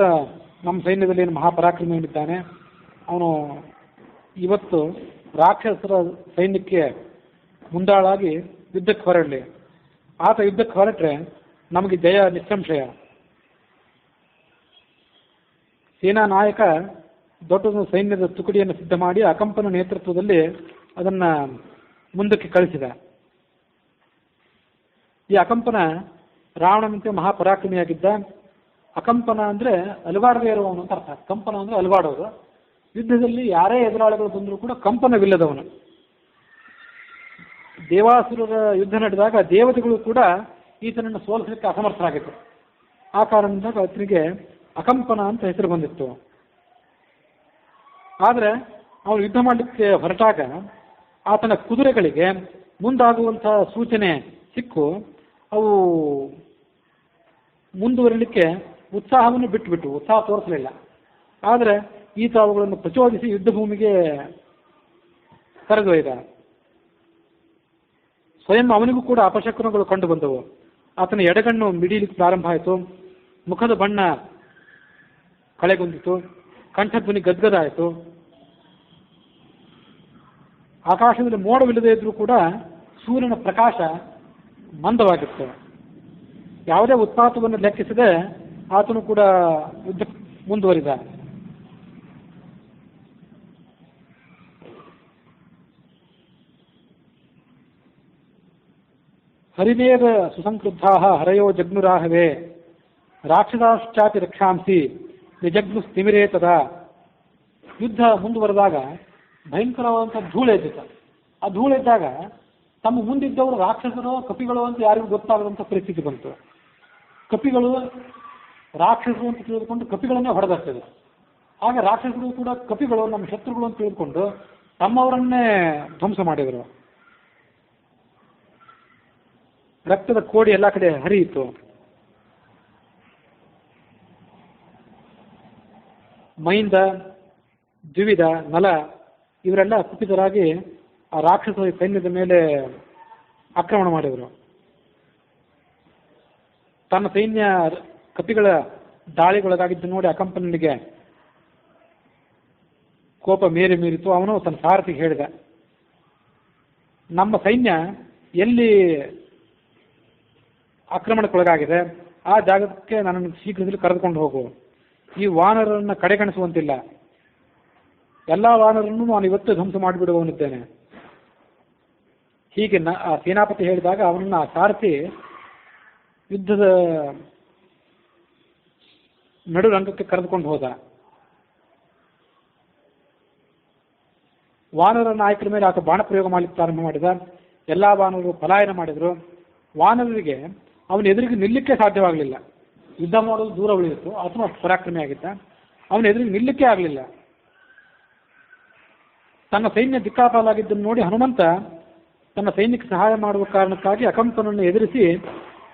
S1: ನಮ್ಮ ಸೈನ್ಯದಲ್ಲಿ ಏನು ಮಹಾಪರಾಕ್ರಮಿಯಾಗಿದ್ದಾನೆ, ಅವನು ಇವತ್ತು ರಾಕ್ಷಸರ ಸೈನ್ಯಕ್ಕೆ ಮುಂದಾಳಾಗಿ ಯುದ್ಧಕ್ಕೆ ಹೊರಡಲಿ. ಆತ ಯುದ್ಧಕ್ಕೆ ಹೊರಟ್ರೆ ನಮಗೆ ಜಯ ನಿಸ್ಸಂಶಯ. ಸೇನಾ ನಾಯಕ ದೊಡ್ಡ ಸೈನ್ಯದ ತುಕಡಿಯನ್ನು ಸಿದ್ಧ ಮಾಡಿ ಅಕಂಪನ ನೇತೃತ್ವದಲ್ಲಿ ಅದನ್ನು ಮುಂದಕ್ಕೆ ಕಳಿಸಿದ. ಈ ಅಕಂಪನ ರಾವಣನಂತೆ ಮಹಾಪರಾಕ್ರಮಿಯಾಗಿದ್ದ. ಅಕಂಪನ ಅಂದರೆ ಅಲುಗಾಡದೇ ಇರುವವನು ಅಂತ ಅರ್ಥ. ಕಂಪನ ಅಂದರೆ ಅಲುಗಾಡೋದು. ಯುದ್ಧದಲ್ಲಿ ಯಾರೇ ಎದುರಾಳಿಗಳು ಬಂದರೂ ಕೂಡ ಕಂಪನವಿಲ್ಲದವನು. ದೇವಾಸುರರ ಯುದ್ಧ ನಡೆದಾಗ ದೇವತೆಗಳು ಕೂಡ ಈತನನ್ನು ಸೋಲಿಸಲಿಕ್ಕೆ ಅಸಮರ್ಥರಾಗಿದ್ದರು. ಆ ಕಾರಣದಿಂದ ಆತನಿಗೆ ಅಕಂಪನ ಅಂತ ಹೆಸರು ಬಂದಿತ್ತು. ಆದರೆ ಅವನು ಯುದ್ಧ ಮಾಡಲಿಕ್ಕೆ ಹೊರಟಾಗ ಆತನ ಕುದುರೆಗಳಿಗೆ ಮುಂದಾಗುವಂಥ ಸೂಚನೆ ಸಿಕ್ಕು ಅವು ಮುಂದುವರಿಲಿಕ್ಕೆ ಉತ್ಸಾಹವನ್ನು ಬಿಟ್ಟುಬಿಟ್ಟು ಉತ್ಸಾಹ ತೋರಿಸಲಿಲ್ಲ. ಆದರೆ ಈತ ಅವುಗಳನ್ನು ಪ್ರಚೋದಿಸಿ ಯುದ್ಧ ಭೂಮಿಗೆ ಕರೆದೊಯ್ದ. ಸ್ವಯಂ ಅವನಿಗೂ ಕೂಡ ಅಪಶಕುನಗಳು ಕಂಡು ಬಂದವು. ಆತನ ಎಡಗಣ್ಣು ಮಿಡಿಯಲಿಕ್ಕೆ ಪ್ರಾರಂಭ ಆಯಿತು. ಮುಖದ ಬಣ್ಣ ಕಳೆಗುಂದಿತು. ಕಂಠಧ್ವನಿ ಗದ್ಗದ ಆಯಿತು. ಆಕಾಶದಲ್ಲಿ ಮೋಡವಿಲ್ಲದೆ ಇದ್ರೂ ಕೂಡ ಸೂರ್ಯನ ಪ್ರಕಾಶ ಮಂದವಾಗಿತ್ತು. ಯಾವುದೇ ಉತ್ಪಾತವನ್ನು ಲೆಕ್ಕಿಸದೆ ಆತನು ಕೂಡ ಯುದ್ಧ ಮುಂದುವರಿದ. ಹರಿಮೇವ ಸುಸಂಕ್ರುದ್ಧಾ ಹರಯೋ ಜಗ್ನುರಾಹವೇ ರಾಕ್ಷಸಾಶ್ಚಾಪಿ ರಕ್ಷಾಂಸಿ ನಿಜಗ್ನು ಸ್ಥಿಮಿರೇ ತದಾ. ಯುದ್ಧ ಮುಂದುವರೆದಾಗ ಭಯಂಕರವಾದಂಥ ಧೂಳೆದ್ದಿತ್ತು. ಆ ಧೂಳೆದ್ದಾಗ ತಮ್ಮ ಮುಂದಿದ್ದವರು ರಾಕ್ಷಸರು ಕಪಿಗಳು ಅಂತ ಯಾರಿಗೂ ಗೊತ್ತಾಗದಂಥ ಪರಿಸ್ಥಿತಿ ಬಂತು. ಕಪಿಗಳು ರಾಕ್ಷಸರು ಅಂತ ತಿಳಿದುಕೊಂಡು ಕಪಿಗಳನ್ನೇ ಹೊಡೆದಾಗ್ತದೆ. ಆಗ ರಾಕ್ಷಸರು ಕೂಡ ಕಪಿಗಳು ನಮ್ಮ ಶತ್ರುಗಳು ಅಂತ ತಿಳಿದುಕೊಂಡು ತಮ್ಮವರನ್ನೇ ಧ್ವಂಸ ಮಾಡಿದರು. ರಕ್ತದ ಕೋಡಿ ಎಲ್ಲ ಕಡೆ ಹರಿಯಿತು. ಮೈಂದ, ದ್ವಿವಿಧ, ನಲ ಇವರೆಲ್ಲ ಕುಪಿತರಾಗಿ ಆ ರಾಕ್ಷಸ ಸೈನ್ಯದ ಮೇಲೆ ಆಕ್ರಮಣ ಮಾಡಿದರು. ತನ್ನ ಸೈನ್ಯ ಕಪಿಗಳ ದಾಳಿಗೊಳಗಾಗಿದ್ದು ನೋಡಿ ಅಕಂಪನಿಗೆ ಕೋಪ ಮೀರಿತು. ಅವನು ತನ್ನ ಸಾರಥಿಗೆ ಹೇಳಿದ, ನಮ್ಮ ಸೈನ್ಯ ಎಲ್ಲಿ ಆಕ್ರಮಣಕ್ಕೊಳಗಾಗಿದೆ ಆ ಜಾಗಕ್ಕೆ ನನ್ನನ್ನು ಶೀಘ್ರದಲ್ಲಿ ಕರೆದುಕೊಂಡು ಹೋಗು. ಈ ವಾನರರನ್ನು ಕಡೆಗಣಿಸುವಂತಿಲ್ಲ. ಎಲ್ಲ ವಾನರನ್ನು ನಾನು ಇವತ್ತು ಧ್ವಂಸ ಮಾಡಿಬಿಡುವವನಿದ್ದೇನೆ. ಹೀಗೆ ಆ ಸೇನಾಪತಿ ಹೇಳಿದಾಗ ಅವನನ್ನು ಆ ಸಾರಥಿ ಯುದ್ಧದ ನಡುರಂಗಕ್ಕೆ ಕರೆದುಕೊಂಡು ಹೋದ. ವಾನರ ನಾಯಕರ ಮೇಲೆ ಆತ ಬಾಣ ಪ್ರಯೋಗ ಮಾಡಲಿಕ್ಕೆ ಪ್ರಾರಂಭ ಮಾಡಿದ. ಎಲ್ಲ ವಾನರರು ಪಲಾಯನ ಮಾಡಿದರು. ವಾನರರಿಗೆ ಅವನ ಎದುರಿಗೆ ನಿಲ್ಲಕ್ಕೆ ಸಾಧ್ಯವಾಗಲಿಲ್ಲ. ಯುದ್ಧ ಮಾಡೋದು ದೂರ ಉಳಿಯಿತು. ಆತನು ಅಷ್ಟು ಪರಾಕ್ರಮಿ ಆಗಿದ್ದ. ಅವನ ಎದುರಿಗೆ ನಿಲ್ಲಕ್ಕೆ ಆಗಲಿಲ್ಲ. ತನ್ನ ಸೈನ್ಯ ದಿಕ್ಕಾಪಾಲಾಗಿದ್ದನ್ನು ನೋಡಿ ಹನುಮಂತ ತನ್ನ ಸೈನ್ಯಕ್ಕೆ ಸಹಾಯ ಮಾಡುವ ಕಾರಣಕ್ಕಾಗಿ ಅಕಂಪನನ್ನು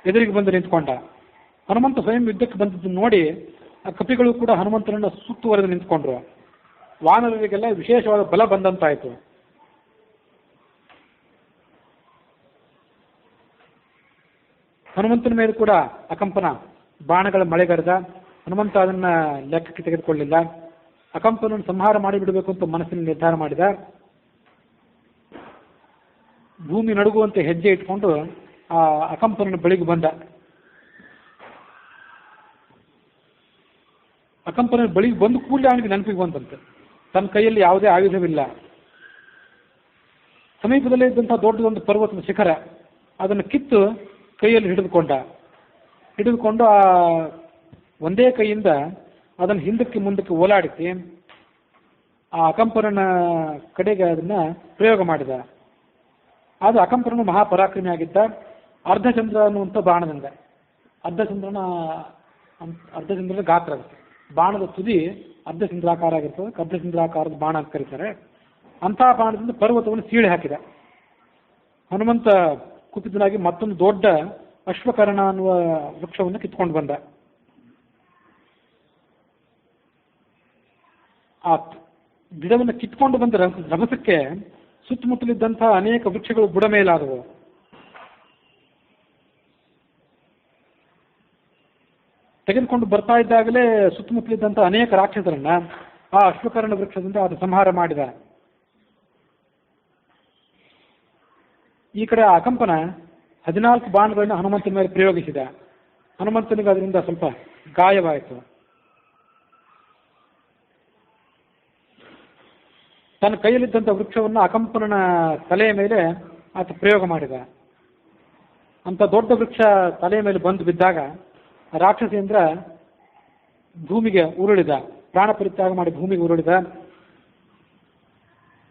S1: ಎದುರಿಗೆ ಬಂದು ನಿಂತ್ಕೊಂಡ. ಹನುಮಂತ ಸ್ವಯಂ ಯುದ್ಧಕ್ಕೆ ಬಂದದ್ದನ್ನು ನೋಡಿ ಆ ಕಪಿಗಳು ಕೂಡ ಹನುಮಂತನನ್ನು ಸುತ್ತುವರೆದು ನಿಂತ್ಕೊಂಡ್ರು. ವಾನರರಿಗೆಲ್ಲ ವಿಶೇಷವಾದ ಬಲ ಬಂದಂತಾಯಿತು. ಹನುಮಂತನ ಮೇಲೆ ಕೂಡ ಅಕಂಪನ ಬಾಣಗಳ ಮಳೆಗರೆದ. ಹನುಮಂತ ಅದನ್ನು ಲೆಕ್ಕಕ್ಕೆ ತೆಗೆದುಕೊಳ್ಳಿಲ್ಲ. ಅಕಂಪನನ್ನು ಸಂಹಾರ ಮಾಡಿಬಿಡಬೇಕು ಅಂತ ಮನಸ್ಸಿನಲ್ಲಿ ನಿರ್ಧಾರ ಮಾಡಿದ. ಭೂಮಿ ನಡುಗುವಂತೆ ಹೆಜ್ಜೆ ಇಟ್ಕೊಂಡು ಆ ಅಕಂಪನನ ಬಳಿಗೆ ಬಂದ. ಅಕಂಪನ ಬಳಿಗೆ ಬಂದು ಕೂಡಲೇ ಅವನಿಗೆ ನೆನಪಿಗೆ ಬಂದಂತೆ ತನ್ನ ಕೈಯಲ್ಲಿ ಯಾವುದೇ ಆಯುಧವಿಲ್ಲ. ಸಮೀಪದಲ್ಲೇ ಇದ್ದಂಥ ದೊಡ್ಡದೊಂದು ಪರ್ವತದ ಶಿಖರ ಅದನ್ನು ಕಿತ್ತು ಕೈಯಲ್ಲಿ ಹಿಡಿದುಕೊಂಡು ಆ ಒಂದೇ ಕೈಯಿಂದ ಅದನ್ನು ಹಿಂದಕ್ಕೆ ಮುಂದಕ್ಕೆ ಓಲಾಡಿಸಿ ಆ ಅಕಂಪನನ ಕಡೆಗೆ ಅದನ್ನು ಪ್ರಯೋಗ ಮಾಡಿದ. ಅದು ಅಕಂಪನನು ಮಹಾಪರಾಕ್ರಮಿ ಆಗಿದ್ದ. ಅರ್ಧಚಂದ್ರ ಅನ್ನುವಂಥ ಬಾಣದಿಂದ ಅರ್ಧಚಂದ್ರದ ಗಾತ್ರ ಆಗುತ್ತೆ. ಬಾಣದ ತುದಿ ಅರ್ಧಚಂದ್ರಾಕಾರ ಆಗಿರ್ತದೆ. ಅರ್ಧಚಂದ್ರಾಕಾರದ ಬಾಣ ಅಂತ ಕರೀತಾರೆ. ಅಂಥ ಬಾಣದಿಂದ ಪರ್ವತವನ್ನು ಸೀಳಿ ಹಾಕಿದ. ಹನುಮಂತ ಕುಪಿತನಾಗಿ ಮತ್ತೊಂದು ದೊಡ್ಡ ಅಶ್ವಕರ್ಣ ಅನ್ನುವ ವೃಕ್ಷವನ್ನು ಕಿತ್ಕೊಂಡು ಬಂದ. ಆ ಗಿಡವನ್ನು ಕಿತ್ಕೊಂಡು ಬಂದ ರಭಸಕ್ಕೆ ಸುತ್ತಮುತ್ತಲಿದ್ದಂತಹ ಅನೇಕ ವೃಕ್ಷಗಳು ಬುಡ ಮೇಲಾದವು. ತೆಗೆದುಕೊಂಡು ಬರ್ತಾ ಇದ್ದಾಗಲೇ ಸುತ್ತಮುತ್ತಲಿದ್ದಂತಹ ಅನೇಕ ರಾಕ್ಷಸರನ್ನ ಆ ಅಶ್ವಕರ್ಣ ವೃಕ್ಷದಿಂದ ಅದು ಸಂಹಾರ ಮಾಡಿದ. ಈ ಕಡೆ ಆ ಅಕಂಪನ 14 ಬಾಣಗಳನ್ನು ಹನುಮಂತನ ಮೇಲೆ ಪ್ರಯೋಗಿಸಿದ. ಹನುಮಂತನಿಗೆ ಅದರಿಂದ ಸ್ವಲ್ಪ ಗಾಯವಾಯಿತು. ತನ್ನ ಕೈಯಲ್ಲಿದ್ದಂಥ ವೃಕ್ಷವನ್ನು ಅಕಂಪನನ ತಲೆಯ ಮೇಲೆ ಆತ ಪ್ರಯೋಗ ಮಾಡಿದ. ಅಂತ ದೊಡ್ಡ ವೃಕ್ಷ ತಲೆಯ ಮೇಲೆ ಬಂದು ಬಿದ್ದಾಗ ರಾಕ್ಷಸೇಂದ್ರ ಭೂಮಿಗೆ ಉರುಳಿದ, ಪ್ರಾಣ ಪರಿತ್ಯಾಗ ಮಾಡಿ ಭೂಮಿಗೆ ಉರುಳಿದ.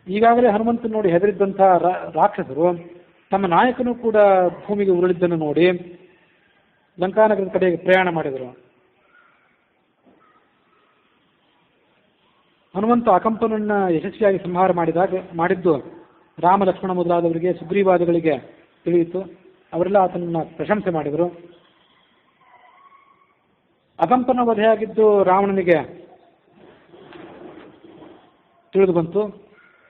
S1: ಈಗಾಗಲೇ ಹನುಮಂತ ನೋಡಿ ಹೆದರಿದ್ದಂಥ ರಾಕ್ಷಸರು ತಮ್ಮ ನಾಯಕನು ಕೂಡ ಭೂಮಿಗೆ ಉರುಳಿದ್ದನ್ನು ನೋಡಿ ಲಂಕಾನಗರದ ಕಡೆಗೆ ಪ್ರಯಾಣ ಮಾಡಿದರು. ಹನುಮಂತ ಅಕಂಪನನ್ನ ಯಶಸ್ವಿಯಾಗಿ ಸಂಹಾರ ಮಾಡಿದ್ದು ರಾಮ ಲಕ್ಷ್ಮಣ ಮೊದಲಾದವರಿಗೆ, ಸುಗ್ರೀವಾದಿಗಳಿಗೆ ತಿಳಿಯಿತು. ಅವರೆಲ್ಲ ಆತನನ್ನ ಪ್ರಶಂಸೆ ಮಾಡಿದರು. ಅಕಂಪನ ವಧೆಯಾಗಿದ್ದು ರಾವಣನಿಗೆ ತಿಳಿದು ಬಂತು.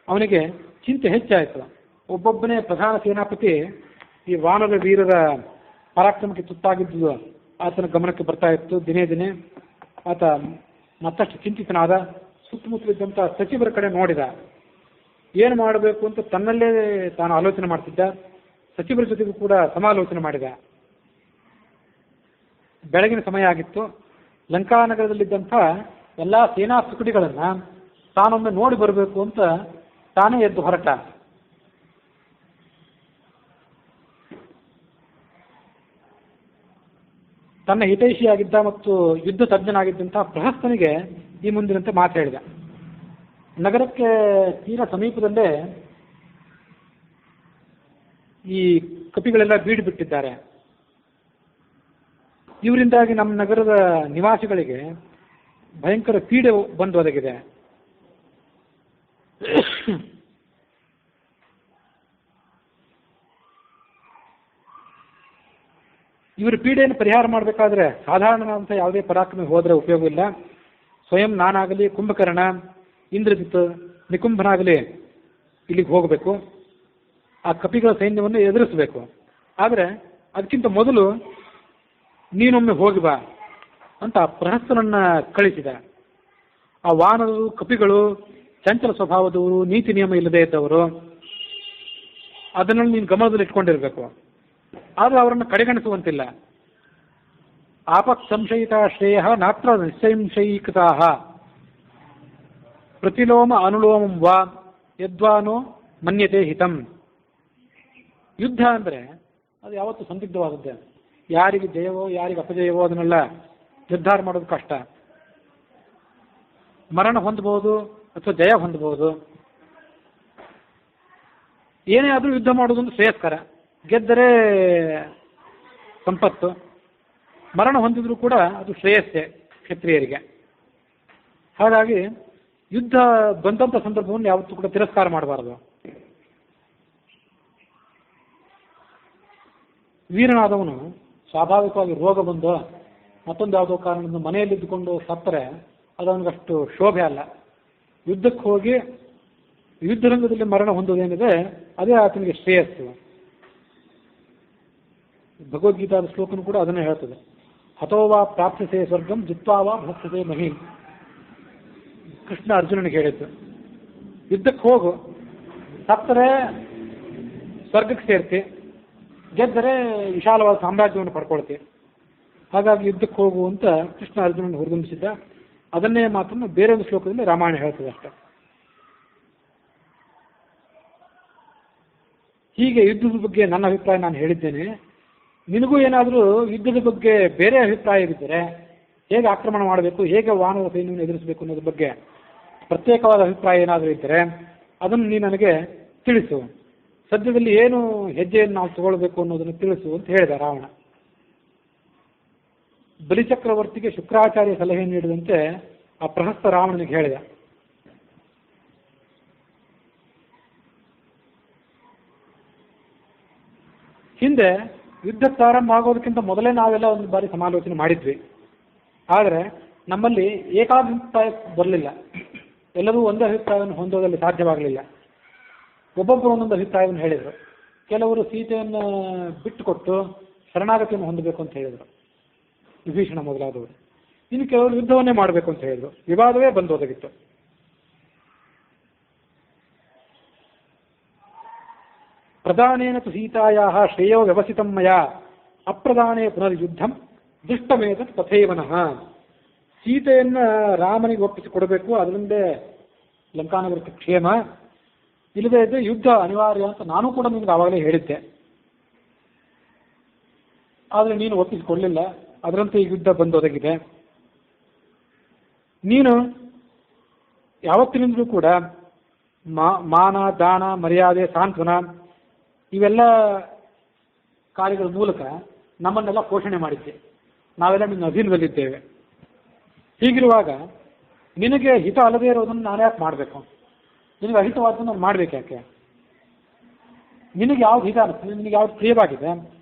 S1: ಅವನಿಗೆ ಚಿಂತೆ ಹೆಚ್ಚಾಯಿತು. ಒಬ್ಬೊಬ್ಬನೇ ಪ್ರಧಾನ ಸೇನಾಪತಿ ಈ ವಾನರ ವೀರರ ಪರಾಕ್ರಮಕ್ಕೆ ತುತ್ತಾಗಿದ್ದು ಆತನ ಗಮನಕ್ಕೆ ಬರ್ತಾ ಇತ್ತು. ದಿನೇ ದಿನೇ ಆತ ಮತ್ತಷ್ಟು ಚಿಂತಿತನಾದ. ಸುತ್ತಮುತ್ತಲಿದ್ದಂಥ ಸಚಿವರ ಕಡೆ ನೋಡಿದ. ಏನು ಮಾಡಬೇಕು ಅಂತ ತನ್ನಲ್ಲೇ ತಾನು ಆಲೋಚನೆ ಮಾಡ್ತಿದ್ದ. ಸಚಿವರ ಜೊತೆಗೂ ಕೂಡ ಸಮಾಲೋಚನೆ ಮಾಡಿದ. ಬೆಳಗಿನ ಸಮಯ ಆಗಿತ್ತು. ಲಂಕಾನಗರದಲ್ಲಿದ್ದಂಥ ಎಲ್ಲ ಸೇನಾ ತುಕಡಿಗಳನ್ನು ತಾನೊಮ್ಮೆ ನೋಡಿ ಬರಬೇಕು ಅಂತ ತಾನೇ ಎದ್ದು ಹೊರಟ. ತನ್ನ ಹಿತೈಷಿಯಾಗಿದ್ದ ಮತ್ತು ಯುದ್ಧ ತಜ್ಞನಾಗಿದ್ದಂತಹ ಪ್ರಹಸ್ತನಿಗೆ ಈ ಮುಂದಿನಂತೆ ಮಾತು ಹೇಳಿದ. ನಗರಕ್ಕೆ ತೀರಾ ಸಮೀಪದಲ್ಲೇ ಈ ಕಪಿಗಳೆಲ್ಲ ಬೀಡು ಬಿಟ್ಟಿದ್ದಾರೆ. ಇವರಿಂದಾಗಿ ನಮ್ಮ ನಗರದ ನಿವಾಸಿಗಳಿಗೆ ಭಯಂಕರ ಪೀಡೆ ಬಂದು ಒದಗಿದೆ. ಇವರ ಪೀಡೆಯನ್ನು ಪರಿಹಾರ ಮಾಡಬೇಕಾದ್ರೆ ಸಾಧಾರಣವಂತ ಯಾವುದೇ ಪರಾಕ್ರಮಿ ಹೋದರೆ ಉಪಯೋಗ ಇಲ್ಲ. ಸ್ವಯಂ ನಾನಾಗಲಿ, ಕುಂಭಕರ್ಣ, ಇಂದ್ರಜಿತ್, ನಿಕುಂಭನಾಗಲಿ ಇಲ್ಲಿಗೆ ಹೋಗಬೇಕು. ಆ ಕಪಿಗಳ ಸೈನ್ಯವನ್ನು ಎದುರಿಸಬೇಕು. ಆದರೆ ಅದಕ್ಕಿಂತ ಮೊದಲು ನೀನೊಮ್ಮೆ ಹೋಗಿ ಬಾ ಅಂತ ಪ್ರಹಸ್ತನನ್ನ ಕಳಿಸಿದ. ಆ ವಾನರರು, ಕಪಿಗಳು ಚಂಚಲ ಸ್ವಭಾವದವರು, ನೀತಿ ನಿಯಮ ಇಲ್ಲದೆ ಇದ್ದವರು. ಅದನ್ನು ನೀನು ಗಮನದಲ್ಲಿ ಇಟ್ಕೊಂಡಿರ್ಬೇಕು. ಆದರೆ ಅವರನ್ನು ಕಡೆಗಣಿಸುವಂತಿಲ್ಲ. ಆಪಕ್ ಸಂಶಯಿತ ಶ್ರೇಯ ನಾತ್ರ ನಿಸ್ಸಂಶಯೀಕೃತಾ ಪ್ರತಿಲೋಮ ಅನುಲೋಮಂ ವಾ ಯದ್ವಾನೋ ಮನ್ಯತೆ ಹಿತಂ. ಯುದ್ಧ ಅಂದರೆ ಅದು ಯಾವತ್ತೂ ಸಂದಿಗ್ಧವಾಗುತ್ತೆ. ಯಾರಿಗೆ ಜಯವೋ ಯಾರಿಗೆ ಅಪಜಯವೋ ಅದನ್ನೆಲ್ಲ ನಿರ್ಧಾರ ಮಾಡೋದು ಕಷ್ಟ. ಮರಣ ಹೊಂದಬಹುದು ಅಥವಾ ಜಯ ಹೊಂದಬಹುದು. ಏನೇ ಆದರೂ ಯುದ್ಧ ಮಾಡೋದೊಂದು ಶ್ರೇಯಸ್ಕರ. ಗೆದ್ದರೆ ಸಂಪತ್ತು, ಮರಣ ಹೊಂದಿದ್ರು ಕೂಡ ಅದು ಶ್ರೇಯಸ್ಸೆ ಕ್ಷತ್ರಿಯರಿಗೆ. ಹಾಗಾಗಿ ಯುದ್ಧ ಬಂದಂಥ ಸಂದರ್ಭವನ್ನು ಯಾವತ್ತೂ ಕೂಡ ತಿರಸ್ಕಾರ ಮಾಡಬಾರದು. ವೀರನಾದವನು ಸ್ವಾಭಾವಿಕವಾಗಿ ರೋಗ ಬಂದು ಮತ್ತೊಂದು ಯಾವುದೋ ಕಾರಣದಿಂದ ಮನೆಯಲ್ಲಿದ್ದುಕೊಂಡು ಸತ್ತರೆ ಅದು ಅವನಿಗಷ್ಟು ಶೋಭೆ ಅಲ್ಲ. ಯುದ್ಧಕ್ಕೆ ಹೋಗಿ ಯುದ್ಧರಂಗದಲ್ಲಿ ಮರಣ ಹೊಂದೋದೇನಿದೆ ಅದೇ ಆತನಿಗೆ ಶ್ರೇಯಸ್ಸು. ಭಗವದ್ಗೀತಾದ ಶ್ಲೋಕನು ಕೂಡ ಅದನ್ನೇ ಹೇಳ್ತದೆ. ಹತೋವಾ ಪ್ರಾಪ್ಸಸೆ ಸ್ವರ್ಗಂ ಜಿತ್ವಾವಾ ಭಕ್ಸಸೆ ಮಹೀಂ. ಕೃಷ್ಣ ಅರ್ಜುನನಿಗೆ ಹೇಳಿದ್ದು. ಯುದ್ಧಕ್ಕೆ ಹೋಗು, ಸತ್ತರೆ ಸ್ವರ್ಗಕ್ಕೆ ಸೇರ್ತಿ, ಗೆದ್ದರೆ ವಿಶಾಲವಾದ ಸಾಮ್ರಾಜ್ಯವನ್ನು ಪಡ್ಕೊಳ್ತಿ. ಹಾಗಾಗಿ ಯುದ್ಧಕ್ಕೆ ಹೋಗು ಅಂತ ಕೃಷ್ಣ ಅರ್ಜುನನ ಹುರಿದುಂಬಿಸಿದ್ದ. ಅದನ್ನೇ ಮಾತನ್ನು ಬೇರೆ ಒಂದು ಶ್ಲೋಕದಲ್ಲಿ ರಾಮಾಯಣ ಹೇಳ್ತದೆ ಅಷ್ಟೆ. ಹೀಗೆ ಯುದ್ಧದ ಬಗ್ಗೆ ನನ್ನ ಅಭಿಪ್ರಾಯ ನಾನು ಹೇಳಿದ್ದೇನೆ. ನಿನಗೂ ಏನಾದರೂ ಯುದ್ಧದ ಬಗ್ಗೆ ಬೇರೆ ಅಭಿಪ್ರಾಯವಿದ್ದರೆ, ಹೇಗೆ ಆಕ್ರಮಣ ಮಾಡಬೇಕು, ಹೇಗೆ ವಾನರ ಸೈನ್ಯವನ್ನು ಎದುರಿಸಬೇಕು ಅನ್ನೋದ್ರ ಬಗ್ಗೆ ಪ್ರತ್ಯೇಕವಾದ ಅಭಿಪ್ರಾಯ ಏನಾದರೂ ಇದ್ದರೆ ಅದನ್ನು ನೀನು ನನಗೆ ತಿಳಿಸು. ಸದ್ಯದಲ್ಲಿ ಏನು ಹೆಜ್ಜೆಯನ್ನು ನಾವು ತಗೊಳ್ಬೇಕು ಅನ್ನೋದನ್ನು ತಿಳಿಸು ಅಂತ ಹೇಳಿದ ರಾವಣ. ಬಲಿಚಕ್ರವರ್ತಿಗೆ ಶುಕ್ರಾಚಾರ್ಯ ಸಲಹೆ ನೀಡಿದಂತೆ ಆ ಪ್ರಹಸ್ತ ರಾವಣನಿಗೆ ಹೇಳಿದ. ಹಿಂದೆ ಯುದ್ಧ ಪ್ರಾರಂಭ ಆಗೋದಕ್ಕಿಂತ ಮೊದಲೇ ನಾವೆಲ್ಲ ಒಂದು ಬಾರಿ ಸಮಾಲೋಚನೆ ಮಾಡಿದ್ವಿ. ಆದರೆ ನಮ್ಮಲ್ಲಿ ಏಕಾಭಿಪ್ರಾಯ ಬರಲಿಲ್ಲ. ಎಲ್ಲರೂ ಒಂದೇ ಅಭಿಪ್ರಾಯವನ್ನು ಹೊಂದೋದಲ್ಲಿ ಸಾಧ್ಯವಾಗಲಿಲ್ಲ. ಒಬ್ಬೊಬ್ಬರು ಒಂದೊಂದು ಅಭಿಪ್ರಾಯವನ್ನು ಹೇಳಿದರು. ಕೆಲವರು ಸೀತೆಯನ್ನು ಬಿಟ್ಟುಕೊಟ್ಟು ಶರಣಾಗತಿಯನ್ನು ಹೊಂದಬೇಕು ಅಂತ ಹೇಳಿದರು, ವಿಭೀಷಣ ಮೊದಲಾದವರು. ಇನ್ನು ಕೆಲವರು ಯುದ್ಧವನ್ನೇ ಮಾಡಬೇಕು ಅಂತ ಹೇಳಿದರು. ವಿವಾದವೇ ಬಂದೋದಾಗಿತ್ತು. ಪ್ರಧಾನೇನ ತು ಸೀತಾಯಾಃ ಶ್ರೇಯೋ ವ್ಯವಸಿತಂ ಮಯಾ ಅಪ್ರಧಾನೇ ಪುನರ್ಯುದ್ಧಂ ದುಷ್ಟಮೇತತ್ ತಥೈವನಃ. ಸೀತೆಯನ್ನ ರಾಮನಿಗೆ ಒಪ್ಪಿಸಿ ಕೊಡಬೇಕು, ಅದರಿಂದ ಲಂಕಾನಗರಕ್ಕೆ ಕ್ಷೇಮ. ಇಲ್ಲದೇ ಇದ್ದರೆ ಯುದ್ಧ ಅನಿವಾರ್ಯ ಅಂತ ನಾನು ಕೂಡ ನಿಮ್ಗೆ ಆವಾಗಲೇ ಹೇಳಿದ್ದೆ. ಆದರೆ ನೀನು ಒಪ್ಪಿಸಿಕೊಳ್ಳಲಿಲ್ಲ. ಅದರಂತೆ ಈ ಯುದ್ಧ ಬಂದೊದಗಿದೆ. ನೀನು ಯಾವತ್ತಿನಿಂದಲೂ ಕೂಡ ಮಾನ, ದಾನ, ಮರ್ಯಾದೆ, ಸಾಂತ್ವನ ಇವೆಲ್ಲ ಕಾರ್ಯಗಳ ಮೂಲಕ ನಮ್ಮನ್ನೆಲ್ಲ ಪೋಷಣೆ ಮಾಡಿದ್ದೆ. ನಾವೆಲ್ಲ ನಿನ್ನ ಅಧೀನದಲ್ಲಿದ್ದೇವೆ. ಹೀಗಿರುವಾಗ ನಿನಗೆ ಹಿತ ಅಲ್ಲದೇ ಇರೋದನ್ನು ನಾನು ಯಾಕೆ ಮಾಡಬೇಕು? ನಿನಗೆ ಅಹಿತವಾದನ್ನು ನಾನು ಮಾಡಬೇಕು ಯಾಕೆ? ನಿನಗೆ ಯಾವ್ದು ಹಿತ ಅನಿಸ್ತದೆ, ನಿನಗೆ ಯಾವ್ದು ಪ್ರಿಯವಾಗಿದೆ,